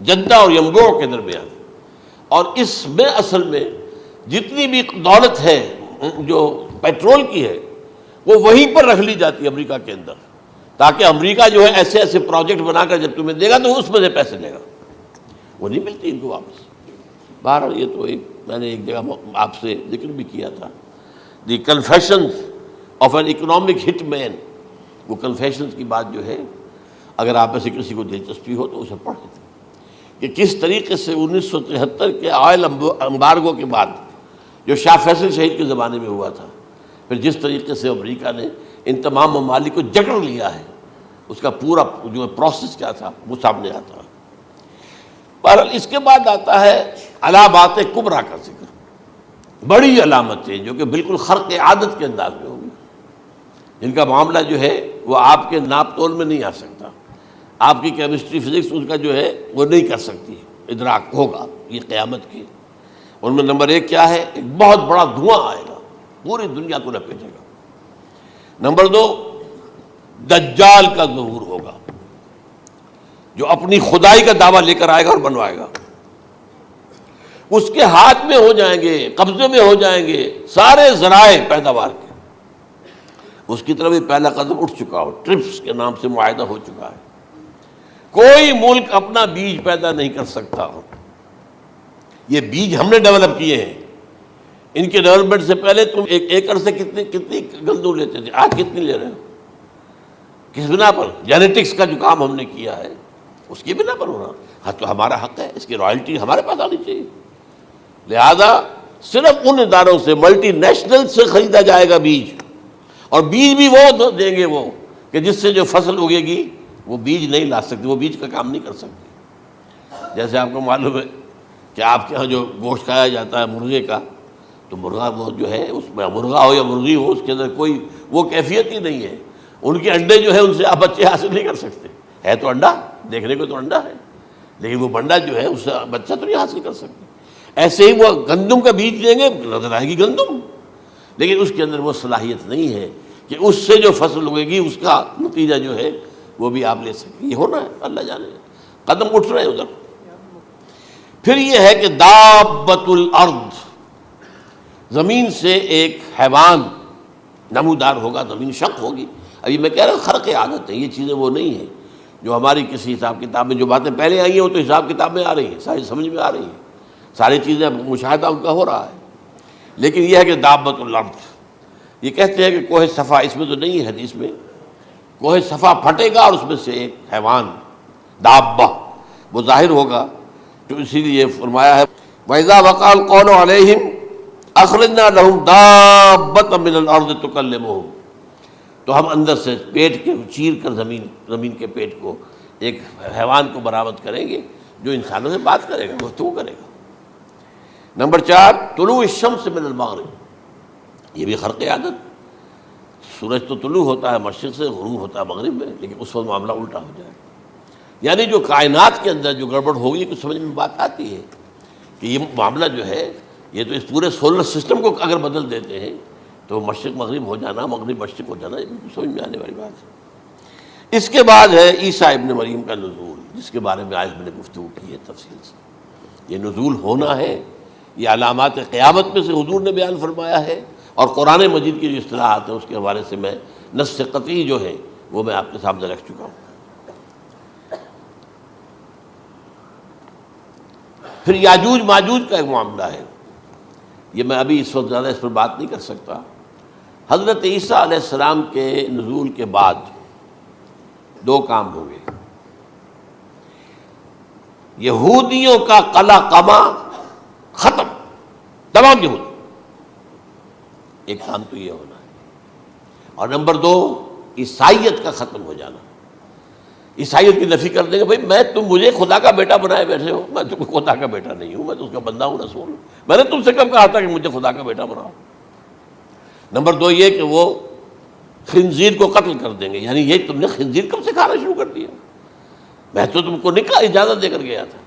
جدہ اور ینبوع کے درمیان، اور اس میں اصل میں جتنی بھی دولت ہے جو پیٹرول کی ہے، وہ وہیں پر رکھ لی جاتی ہے امریکہ کے اندر، تاکہ امریکہ جو ہے ایسے ایسے پروجیکٹ بنا کر جب تمہیں دے گا تو اس میں سے پیسے لے گا، وہ نہیں ملتی ان کو واپس۔ بہرحال یہ تو ایک میں نے ایک جگہ آپ سے ذکر بھی کیا تھا، دی کنفیشنز آف این اکنامک ہٹ مین، وہ کنفیشنز کی بات جو ہے اگر آپ میں سے کسی کو دلچسپی ہو تو اسے پڑھیں کہ کس طریقے سے 1973 کے آئل امبارگو کے بعد جو شاہ فیصل شہید کے زمانے میں ہوا تھا، پھر جس طریقے سے امریکہ نے ان تمام ممالک کو جکڑ لیا ہے، اس کا پورا جو پروسیس کیا تھا وہ سامنے آتا ہے۔ بہرحال اس کے بعد آتا ہے علامات کبریٰ کا ذکر، بڑی علامتیں جو کہ بالکل خرق عادت کے انداز میں ہوگی، جن کا معاملہ جو ہے وہ آپ کے ناپ تول میں نہیں آ سکتا، آپ کی کیمسٹری فزکس اس کا جو ہے وہ نہیں کر سکتی، ادراک ہوگا یہ قیامت کی۔ ان میں نمبر 1 کیا ہے، ایک بہت بڑا دھواں آئے گا، پوری دنیا کو لپیٹے گا۔ نمبر 2 دجال کا ظہور ہوگا، جو اپنی خدائی کا دعویٰ لے کر آئے گا اور بنوائے گا، اس کے ہاتھ میں ہو جائیں گے، قبضے میں ہو جائیں گے سارے ذرائع پیداوار کے، اس کی طرف بھی پہلا قدم اٹھ چکا ہو، ٹرپس کے نام سے معاہدہ ہو چکا ہے، کوئی ملک اپنا بیج پیدا نہیں کر سکتا ہو، یہ بیج ہم نے ڈیولپ کیے ہیں، ان کے ڈیولپمنٹ سے پہلے تم ایک ایکڑ سے کتنی گندم لیتے تھے، آج کتنی لے رہے ہو، کس بنا پر؟ جینیٹکس کا جو کام ہم نے کیا ہے اس کی بنا پر ہو رہا، ہاں تو ہمارا حق ہے، اس کی رائلٹی ہمارے پاس آنی چاہیے، لہذا صرف ان اداروں سے، ملٹی نیشنل سے خریدا جائے گا بیج، اور بیج بھی وہ دیں گے وہ کہ جس سے جو فصل اگے گی وہ بیج نہیں لا سکتی، وہ بیج کا کام نہیں کر سکتی۔ جیسے آپ کو معلوم ہے کہ آپ کے ہاں جو گوشت کھایا جاتا ہے مرغے کا، تو مرغا وہ جو ہے اس میں مرغا ہو یا مرغی ہو، اس کے اندر کوئی وہ کیفیت ہی نہیں ہے، ان کے انڈے جو ہے ان سے آپ بچے حاصل نہیں کر سکتے، ہے تو انڈا، دیکھنے کو تو انڈا ہے، لیکن وہ بنڈا جو ہے اس سے بچہ تو نہیں حاصل کر سکتے۔ ایسے ہی وہ گندم کا بیج لیں گے، نظر آئے گی گندم، لیکن اس کے اندر وہ صلاحیت نہیں ہے کہ اس سے جو فصل اگے گی اس کا نتیجہ جو ہے وہ بھی آپ لے سکیں۔ یہ ہونا ہے، اللہ جانے، قدم اٹھ رہے ہیں ادھر۔ پھر یہ ہے کہ دابۃ الارض، زمین سے ایک حیوان نمودار ہوگا، زمین شق ہوگی۔ ابھی میں کہہ رہا ہوں خرق عادت ہے، یہ چیزیں وہ نہیں ہیں جو ہماری کسی حساب کتاب میں جو باتیں پہلے آئی ہیں وہ تو حساب کتاب میں آ رہی ہیں، ساری سمجھ میں آ رہی ہیں، ساری چیزیں مشاہدہ ان کا ہو رہا ہے، لیکن یہ ہے کہ دابۃ الارض، یہ کہتے ہیں کہ کوہ صفا، اس میں تو نہیں ہے حدیث میں، کوہ صفا پھٹے گا اور اس میں سے ایک حیوان دابہ وہ ظاہر ہوگا، تو اسی لیے فرمایا ہے وَإِذَا وَقَعَ الْقَوْلُ عَلَيْهِمْ أَخْرَجْنَا لَهُمْ دَابَّةً مِّنَ الْأَرْضِ تُكَلِّمُهُمْ، تو ہم اندر سے پیٹ کے چیر کر زمین کے پیٹ کو ایک حیوان کو برآمد کریں گے جو انسانوں سے بات کرے گا، گفتگو کرے گا۔ نمبر 4 طلوع الشمس من المغرب، یہ بھی خرق عادت، سورج تو طلوع ہوتا ہے مشرق سے، غروب ہوتا ہے مغرب میں، لیکن اس وقت معاملہ الٹا ہو جائے، یعنی جو کائنات کے اندر جو گڑبڑ ہوگی کچھ سمجھ میں بات آتی ہے کہ یہ معاملہ جو ہے یہ تو اس پورے سولر سسٹم کو اگر بدل دیتے ہیں تو مشرق مغرب ہو جانا، مغرب مشرق ہو جانا، یہ بالکل سمجھ میں آنے والی بات ہے۔ اس کے بعد ہے عیسیٰ ابن مریم کا نزول، جس کے بارے میں آج میں نے گفتگو کی ہے تفصیل سے۔ یہ نزول ہونا ہے، یہ علامات قیامت میں سے حضور نے بیان فرمایا ہے، اور قرآن مجید کی جو اصطلاحات ہیں اس کے حوالے سے میں نص قطعی جو ہے وہ میں آپ کے سامنے رکھ چکا ہوں۔ پھر یاجوج ماجوج کا ایک معاملہ ہے، یہ میں ابھی اس وقت زیادہ اس پر بات نہیں کر سکتا۔ حضرت عیسیٰ علیہ السلام کے نزول کے بعد 2 کام ہوں گے، یہودیوں کا قلع قمع ختم، تمام یہود، ایک کام تو یہ ہونا ہے، اور نمبر 2 عیسائیت کا ختم ہو جانا، عیسائیت کی نفی کر دیں گے، بھائی میں تم مجھے خدا کا بیٹا بنائے بیٹھے ہو، میں تم خدا کا بیٹا نہیں ہوں، میں تو اس کا بندہ ہوں، رسول ہوں، میں نے تم سے کب کہا تھا کہ مجھے خدا کا بیٹا بناؤ۔ نمبر 2 یہ کہ وہ خنزیر کو قتل کر دیں گے، یعنی یہ تم نے خنزیر کب سے کھانا شروع کر دیا، میں تو تم کو نکاح اجازت دے کر گیا تھا،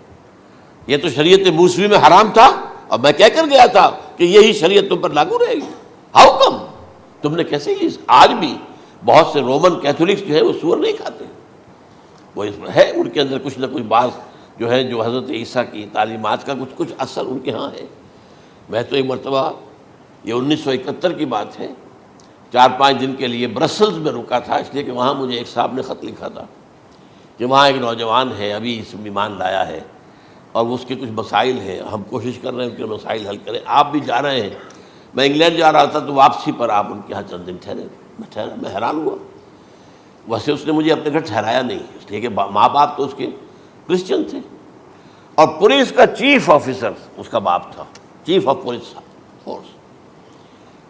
یہ تو شریعت موسوی میں حرام تھا، اور میں کہہ کر گیا تھا کہ یہی شریعت تم پر لاگو رہے گی، ہاؤ کم، تم نے کیسے لی؟ آج بھی بہت سے رومن کیتھولکس جو ہے وہ سور نہیں کھاتے، وہ اس میں ہے ان کے اندر کچھ نہ کچھ بعض جو ہے جو حضرت عیسیٰ کی تعلیمات کا کچھ اثر ان کے ہاں ہے۔ میں تو ایک مرتبہ، یہ 1971 کی بات ہے، 4-5 دن کے لیے برسلز میں رکا تھا، اس لیے کہ وہاں مجھے ایک صاحب نے خط لکھا تھا کہ وہاں ایک نوجوان ہے، ابھی اس میں ایمان لایا ہے، اور اس کے کچھ مسائل ہیں، ہم کوشش کر رہے ہیں ان کے مسائل حل کریں، آپ بھی جا رہے ہیں۔ میں انگلینڈ جا رہا تھا تو واپسی پر آپ ان کے یہاں چند دن ٹھہرے، میں حیران ہوا، ویسے اس نے مجھے اپنے گھر ٹھہرایا نہیں، اس لیے کہ ماں باپ تو اس کے کرسچن تھے، اور پولیس کا چیف آفیسر اس کا باپ تھا، چیف آف پولیس فورس۔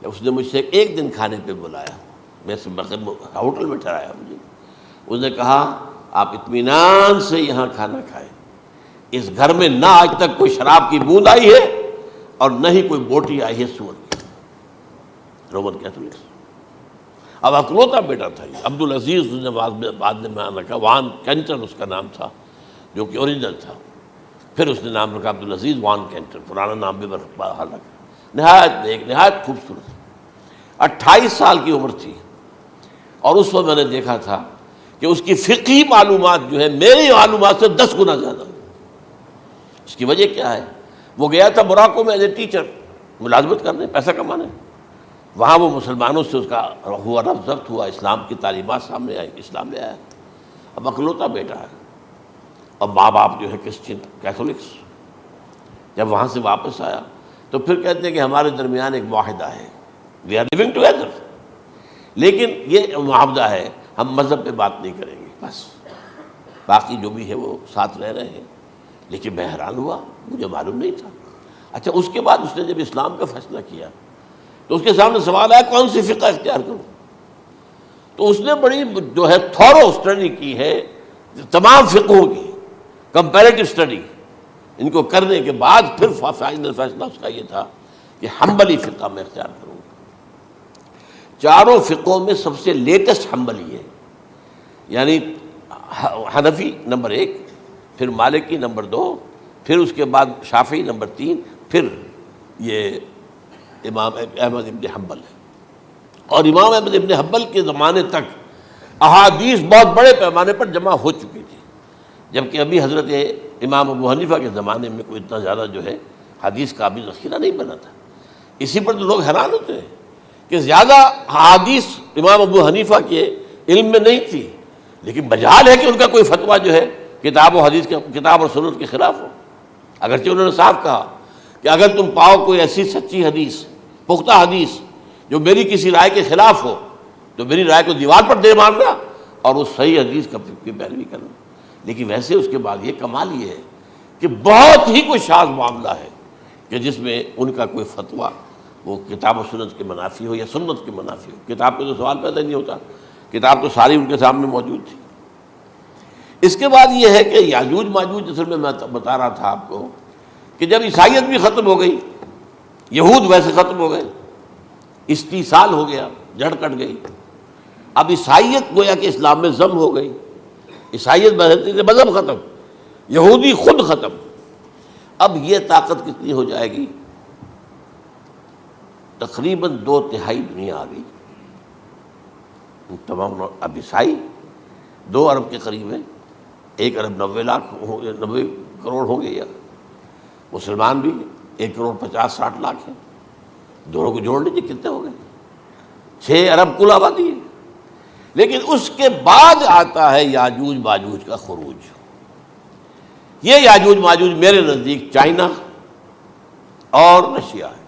اس نے مجھ سے 1 دن کھانے پہ بلایا، میں ہوٹل میں ٹھہرایا مجھے، اس نے کہا آپ اطمینان سے یہاں کھانا کھائیں، اس گھر میں نہ آج تک کوئی شراب کی بوند آئی ہے اور نہ ہی کوئی بوٹی آئی ہے سور کی۔ رومن کیتھولکس، اب اکلوتا بیٹا تھا یہ عبدالعزیز، اس نے بعد میں نام رکھا، وان کینٹر اس کا نام تھا جو کہ اوریجنل تھا، پھر اس نے نام رکھا عبدالعزیز وان کینٹر، پرانا نام بھی بہرحال رکھا، نہایت نیک، نہایت خوبصورت، 28 سال کی عمر تھی، اور اس وقت میں نے دیکھا تھا کہ اس کی فقہی معلومات جو ہے میری معلومات سے 10 گنا زیادہ۔ اس کی وجہ کیا ہے؟ وہ گیا تھا موراکو میں ایز اے ٹیچر ملازمت کرنے، پیسہ کمانے، وہاں وہ مسلمانوں سے اس کا ہوا ربط ضبط ہوا، اسلام کی تعلیمات سامنے آئی، اسلام لے آیا، اب اکلوتا بیٹا ہے، اور ماں باپ جو ہے کرسچن کیتھولکس۔ جب وہاں سے واپس آیا تو پھر کہتے ہیں کہ ہمارے درمیان ایک معاہدہ ہے، وی آر لیونگ ٹوگیدر، لیکن یہ معاہدہ ہے ہم مذہب پہ بات نہیں کریں گے، بس باقی جو بھی ہے وہ ساتھ رہ رہے ہیں۔ لیکن میں حیران ہوا، مجھے معلوم نہیں تھا۔ اچھا، اس کے بعد اس نے جب اسلام کا فیصلہ کیا تو اس کے سامنے سوال آیا کون سی فقہ اختیار کروں، تو اس نے بڑی جو ہے تھورو اسٹڈی کی ہے تمام فقہوں کی، کمپیریٹو اسٹڈی، ان کو کرنے کے بعد پھر فائنل فیصلہ اس کا یہ تھا کہ حنبلی فقہ میں اختیار کروں۔ 4 فقہوں میں سب سے لیٹسٹ حنبلی ہے، یعنی حنفی نمبر 1، پھر مالکی نمبر 2، پھر اس کے بعد شافعی نمبر 3، پھر یہ امام احمد ابن حنبل ہے۔ اور امام احمد ابن حنبل کے زمانے تک احادیث بہت بڑے پیمانے پر جمع ہو چکی تھی، جبکہ ابھی حضرت امام ابو حنیفہ کے زمانے میں کوئی اتنا زیادہ جو ہے حدیث کا بھی ذخیرہ نہیں بنا تھا۔ اسی پر تو لوگ حیران ہوتے ہیں کہ زیادہ حدیث امام ابو حنیفہ کے علم میں نہیں تھی، لیکن بجال ہے کہ ان کا کوئی فتویٰ جو ہے کتاب و حدیث کے، کتاب اور سنت کے خلاف ہو، اگرچہ انہوں نے صاف کہا کہ اگر تم پاؤ کوئی ایسی سچی حدیث، پختہ حدیث جو میری کسی رائے کے خلاف ہو تو میری رائے کو دیوار پر دے مارنا اور اس صحیح حدیث کی پیروی کرنا۔ لیکن ویسے اس کے بعد یہ کمال یہ ہے کہ بہت ہی کوئی شاذ معاملہ ہے کہ جس میں ان کا کوئی فتویٰ وہ کتاب و سنت کے منافی ہو یا سنت کے منافی ہو۔ کتاب پہ تو سوال پیدا نہیں ہوتا، کتاب تو ساری ان کے سامنے موجود تھی۔ اس کے بعد یہ ہے کہ یاجوج ماجوج، اصل میں بتا رہا تھا آپ کو کہ جب عیسائیت بھی ختم ہو گئی یہود ویسے ختم ہو گئے، استیصال ہو گیا، جڑ کٹ گئی۔ اب عیسائیت گویا کہ اسلام میں ضم ہو گئی، عیسائیت مذہب ختم، یہودی خود ختم۔ اب یہ طاقت کتنی ہو جائے گی؟ تقریباً 2/3 دنیا آ گئی، تمام۔ اب عیسائی 2 ارب کے قریب ہیں، 1 ارب 90 کروڑ ہوں گے، یا مسلمان بھی 1 کروڑ 50-60 لاکھ ہیں، دونوں کو جوڑ لیجیے کتنے ہو گئے؟ 6 ارب کل آبادی ہے۔ لیکن اس کے بعد آتا ہے یاجوج ماجوج کا خروج۔ یہ یاجوج ماجوج میرے نزدیک چائنا اور رشیا ہے،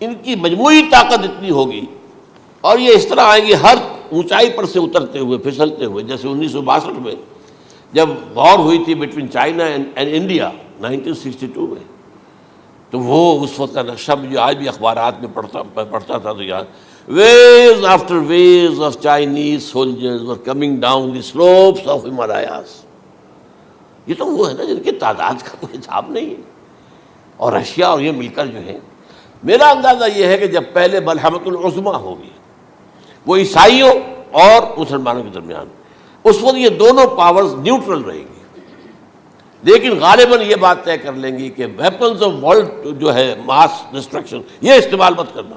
ان کی مجموعی طاقت اتنی ہوگی، اور یہ اس طرح آئیں گے ہر اونچائی پر سے اترتے ہوئے، پھسلتے ہوئے۔ جیسے 1962 میں جب وار ہوئی تھی بٹوین چائنا اینڈ انڈیا 1962 میں، تو وہ اس وقت کا نقشہ جو آج بھی اخبارات میں پڑھتا تھا تو یاد، waves after waves of Chinese soldiers were coming down the slopes of Himalayas۔ یہ تو وہ ہے نا جن کی تعداد کا کوئی حساب نہیں ہے۔ اور رشیا اور یہ مل کر جو ہے، میرا اندازہ یہ ہے کہ جب پہلے ملحمۃ العظمیٰ ہوگی وہ عیسائیوں اور مسلمانوں کے درمیان، اس وقت یہ دونوں پاورز نیوٹرل رہیں گی، لیکن غالباً یہ بات طے کر لیں گی کہ ویپنز آف ورلڈ جو ہے ماس ڈسٹرکشن، یہ استعمال مت کرنا۔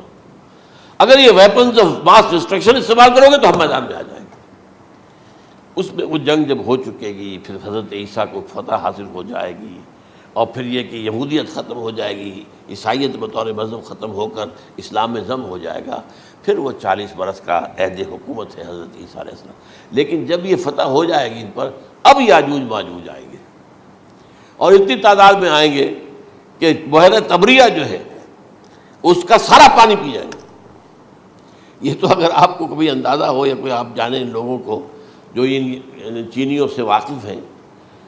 اگر یہ ویپنز آف ماس ڈسٹرکشن استعمال کرو گے تو ہم میدان میں آ جائیں گے۔ اس میں وہ جنگ جب ہو چکے گی، پھر حضرت عیسیٰ کو فتح حاصل ہو جائے گی، اور پھر یہ کہ یہودیت ختم ہو جائے گی، عیسائیت بطور مذہب ختم ہو کر اسلام میں ضم ہو جائے گا، پھر وہ 40 برس کا عہد حکومت ہے حضرت عیسیٰ علیہ السلام۔ لیکن جب یہ فتح ہو جائے گی ان پر، اب یاجوج ماجوج آئیں گے، اور اتنی تعداد میں آئیں گے کہ بحیرہ طبریہ جو ہے اس کا سارا پانی پی جائیں گے۔ یہ تو اگر آپ کو کبھی اندازہ ہو یا کوئی آپ جانیں ان لوگوں کو جو ان چینیوں سے واقف ہیں،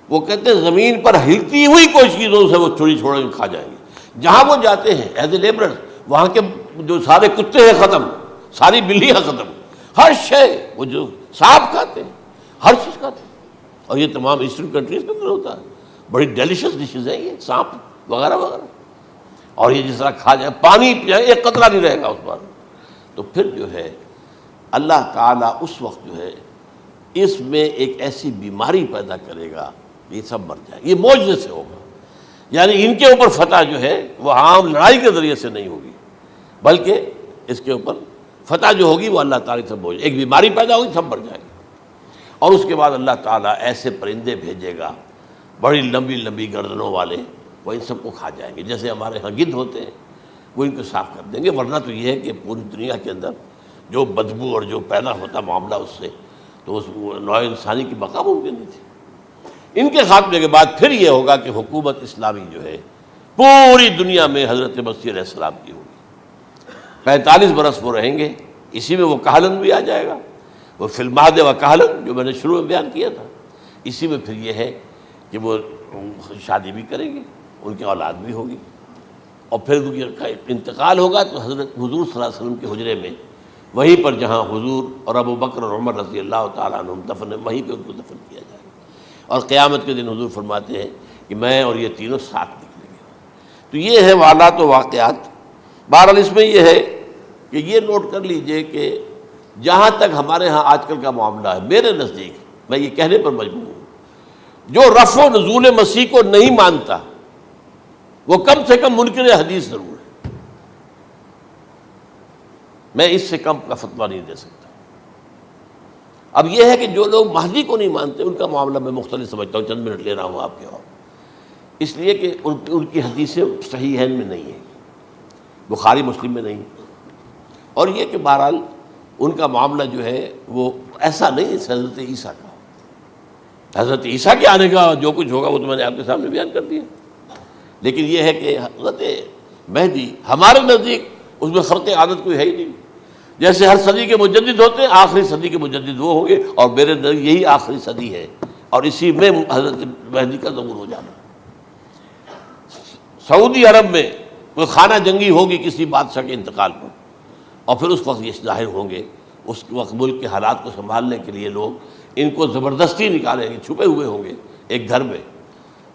وہ کہتے ہیں زمین پر ہلتی ہوئی کوئی چیزوں سے وہ چوری چھوڑ کے کھا جائیں گے۔ جہاں وہ جاتے ہیں ایز اے لیبرر، وہاں کے جو سارے کتے ہیں ختم، ساری بلیاں ختم، ہر شے، وہ جو سانپ کھاتے ہیں، ہر چیز کھاتے ہیں۔ اور یہ تمام ایسٹرن کنٹریز کے اندر ہوتا ہے، بڑی ڈیلیشس ڈشز ہیں یہ سانپ وغیرہ وغیرہ، اور یہ جس طرح کھا جائے، پانی پی جائے، ایک قطرہ نہیں رہے گا اس پر۔ تو پھر جو ہے اللہ تعالیٰ اس وقت جو ہے اس میں ایک ایسی بیماری پیدا کرے گا، یہ سب مر جائے، یہ معجزے سے ہوگا۔ یعنی ان کے اوپر فتح جو ہے وہ عام لڑائی کے ذریعے سے نہیں ہوگی، بلکہ اس کے اوپر فتح جو ہوگی وہ اللہ تعالیٰ سے ہوگی، ایک بیماری پیدا ہوگی، سب مر جائے گا۔ اور اس کے بعد اللہ تعالیٰ ایسے پرندے بھیجے گا بڑی لمبی لمبی گردنوں والے، وہ ان سب کو کھا جائیں گے، جیسے ہمارے ہاں گدھ ہوتے ہیں، وہ ان کو صاف کر دیں گے۔ ورنہ تو یہ ہے کہ پوری دنیا کے اندر جو بدبو اور جو پیدا ہوتا معاملہ اس سے، تو اس نوع انسانی کی بقا ممکن نہیں تھی۔ ان کے خاتمے کے بعد پھر یہ ہوگا کہ حکومت اسلامی جو ہے پوری دنیا میں حضرت مسیح علیہ السلام کی ہوگی۔ 45 برس وہ رہیں گے، اسی میں وہ کہلن بھی آ جائے گا، وہ فی المہد و کہلن جو میں نے شروع میں بیان کیا تھا، اسی میں پھر یہ ہے کہ وہ شادی بھی کریں گے، ان کی اولاد بھی ہوگی، اور پھر ان کا انتقال ہوگا تو حضرت حضور صلی اللہ علیہ وسلم کے حجرے میں، وہیں پر جہاں حضور اور ابو بکر اور عمر رضی اللہ تعالیٰ عنہم دفن ہیں، وہیں پہ ان کو دفن کیا جائے گا۔ اور قیامت کے دن حضور فرماتے ہیں کہ میں اور یہ تینوں ساتھ نکلیں گے۔ تو یہ ہے واقعات و واقعات۔ بہرحال اس میں یہ ہے کہ یہ نوٹ کر لیجئے کہ جہاں تک ہمارے ہاں آج کل کا معاملہ ہے، میرے نزدیک میں یہ کہنے پر مجبور ہوں، جو رفع و نزول مسیح کو نہیں مانتا وہ کم سے کم منکر حدیث ضرور ہے۔ میں اس سے کم کا فتویٰ نہیں دے سکتا۔ اب یہ ہے کہ جو لوگ مہدی کو نہیں مانتے ان کا معاملہ میں مختلف سمجھتا ہوں، چند منٹ لے رہا ہوں آپ کے، اور اس لیے کہ ان کی حدیثیں صحیحین میں نہیں ہیں، بخاری مسلم میں نہیں، اور یہ کہ بہرحال ان کا معاملہ جو ہے وہ ایسا نہیں ہے حضرت عیسیٰ کا۔ حضرت عیسیٰ کے آنے کا جو کچھ ہوگا وہ تو میں نے آپ کے سامنے بیان کر دیا، لیکن یہ ہے کہ حضرت مہدی ہمارے نزدیک اس میں خرق عادت کوئی ہے ہی نہیں۔ جیسے ہر صدی کے مجدد ہوتے ہیں، آخری صدی کے مجدد وہ ہوں گے، اور میرے نزدیک یہی آخری صدی ہے، اور اسی میں حضرت مہدی کا ظہور ہو جانا۔ سعودی عرب میں کوئی خانہ جنگی ہوگی کسی بادشاہ کے انتقال پر، اور پھر اس وقت یہ ظاہر ہوں گے، اس وقت ملک کے حالات کو سنبھالنے کے لیے لوگ ان کو زبردستی نکالیں گے، چھپے ہوئے ہوں گے ایک گھر میں۔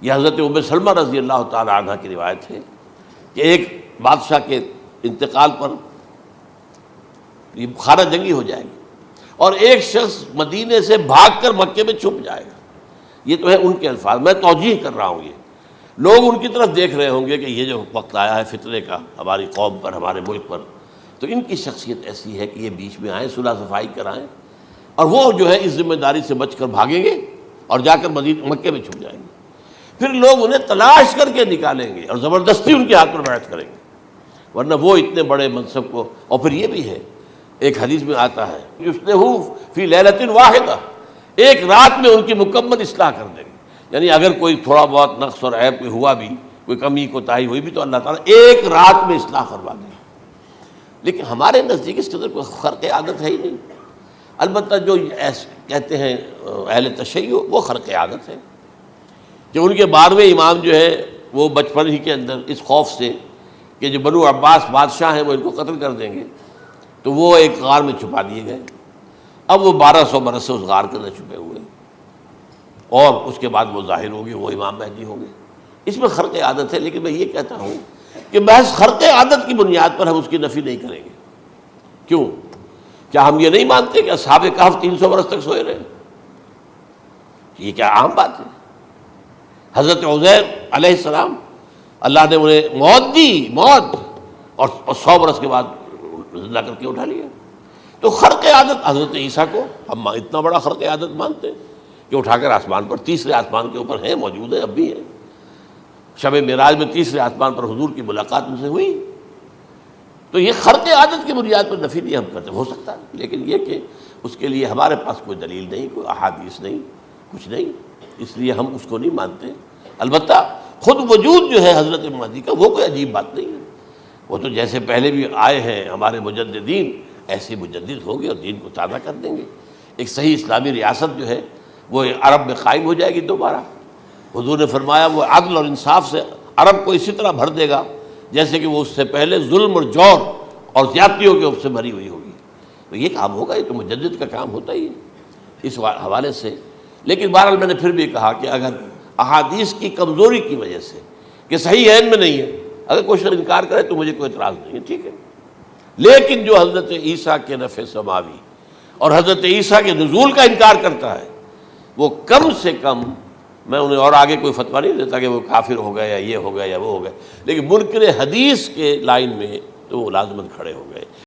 یہ حضرت ام سلمہ رضی اللہ تعالی عنہ کی روایت ہے کہ ایک بادشاہ کے انتقال پر یہ خانہ جنگی ہو جائے گی اور ایک شخص مدینے سے بھاگ کر مکے میں چھپ جائے گا. یہ تو ہے ان کے الفاظ، میں توجیہ کر رہا ہوں. یہ لوگ ان کی طرف دیکھ رہے ہوں گے کہ یہ جو وقت آیا ہے فتنے کا ہماری قوم پر، ہمارے ملک پر، تو ان کی شخصیت ایسی ہے کہ یہ بیچ میں آئیں، صلح صفائی کرائیں، اور وہ جو ہے اس ذمہ داری سے بچ کر بھاگیں گے اور جا کر مکے میں چھپ جائیں گے. پھر لوگ انہیں تلاش کر کے نکالیں گے اور زبردستی ان کے ہاتھ پر بیعت کریں گے، ورنہ وہ اتنے بڑے منصب کو. اور پھر یہ بھی ہے، ایک حدیث میں آتا ہے یصلحو فی لیلۃ واحدہ، ایک رات میں ان کی مکمل اصلاح کر دیں گے. یعنی اگر کوئی تھوڑا بہت نقص اور عیب کوئی ہوا بھی، کوئی کمی کوتاہی ہوئی بھی، تو اللہ تعالیٰ ایک رات میں اصلاح کروا دیں گے. لیکن ہمارے نزدیک اس قدر کوئی خرق عادت ہے ہی نہیں. البتہ جو کہتے ہیں اہل تشیع، وہ خرق عادت ہے کہ ان کے 12ویں امام جو ہے وہ بچپن ہی کے اندر اس خوف سے کہ جو بنو عباس بادشاہ ہیں وہ ان کو قتل کر دیں گے، تو وہ ایک غار میں چھپا دیے گئے. اب وہ 1200 برس سے اس غار کے اندر چھپے ہوئے، اور اس کے بعد وہ ظاہر ہوں گے، وہ امام مہدی ہوں گے. اس میں خرق عادت ہے. لیکن میں یہ کہتا ہوں کہ محض خرق عادت کی بنیاد پر ہم اس کی نفی نہیں کریں گے. کیوں؟ کیا ہم یہ نہیں مانتے کہ اصحاب کہف 300 برس تک سوئے رہے؟ یہ کیا عام بات ہے؟ حضرت عزیر علیہ السلام، اللہ نے انہیں موت دی، موت، اور 100 برس کے بعد زندہ کر کے اٹھا لیا. تو خرق عادت حضرت عیسیٰ کو ہم اتنا بڑا خرق عادت مانتے ہیں کہ اٹھا کر آسمان پر، تیسرے آسمان کے اوپر ہیں، موجود ہیں، اب بھی ہیں. شب معراج میں تیسرے آسمان پر حضور کی ملاقات ان سے ہوئی. تو یہ خرق عادت کی بنیاد پر نفی نہیں ہم کرتے. ہو سکتا ہے، لیکن یہ کہ اس کے لیے ہمارے پاس کوئی دلیل نہیں، کوئی احادیث نہیں، کچھ نہیں، اس لیے ہم اس کو نہیں مانتے. البتہ خود وجود جو ہے حضرت مہدی کا، وہ کوئی عجیب بات نہیں ہے. وہ تو جیسے پہلے بھی آئے ہیں ہمارے مجددین، ایسے مجدد ہوں گے اور دین کو تازہ کر دیں گے. ایک صحیح اسلامی ریاست جو ہے وہ عرب میں قائم ہو جائے گی دوبارہ. حضور نے فرمایا وہ عدل اور انصاف سے عرب کو اسی طرح بھر دے گا جیسے کہ وہ اس سے پہلے ظلم اور جور اور زیادتیوں کے سے بھری ہوئی ہوگی. تو یہ کام ہوگا، یہ تو مجدد کا کام ہوتا ہی ہے اس حوالے سے. لیکن بہرحال میں نے پھر بھی کہا کہ اگر احادیث کی کمزوری کی وجہ سے کہ صحیح عین میں نہیں ہے، اگر کوئی شخص انکار کرے تو مجھے کوئی اعتراض نہیں ہے، ٹھیک ہے. لیکن جو حضرت عیسیٰ کے نفع سماوی اور حضرت عیسیٰ کے نزول کا انکار کرتا ہے، وہ کم سے کم، میں انہیں اور آگے کوئی فتویٰ نہیں دیتا کہ وہ کافر ہو گئے یا یہ ہو گئے یا وہ ہو گئے، لیکن منکر حدیث کے لائن میں تو وہ لازماً کھڑے ہو گئے.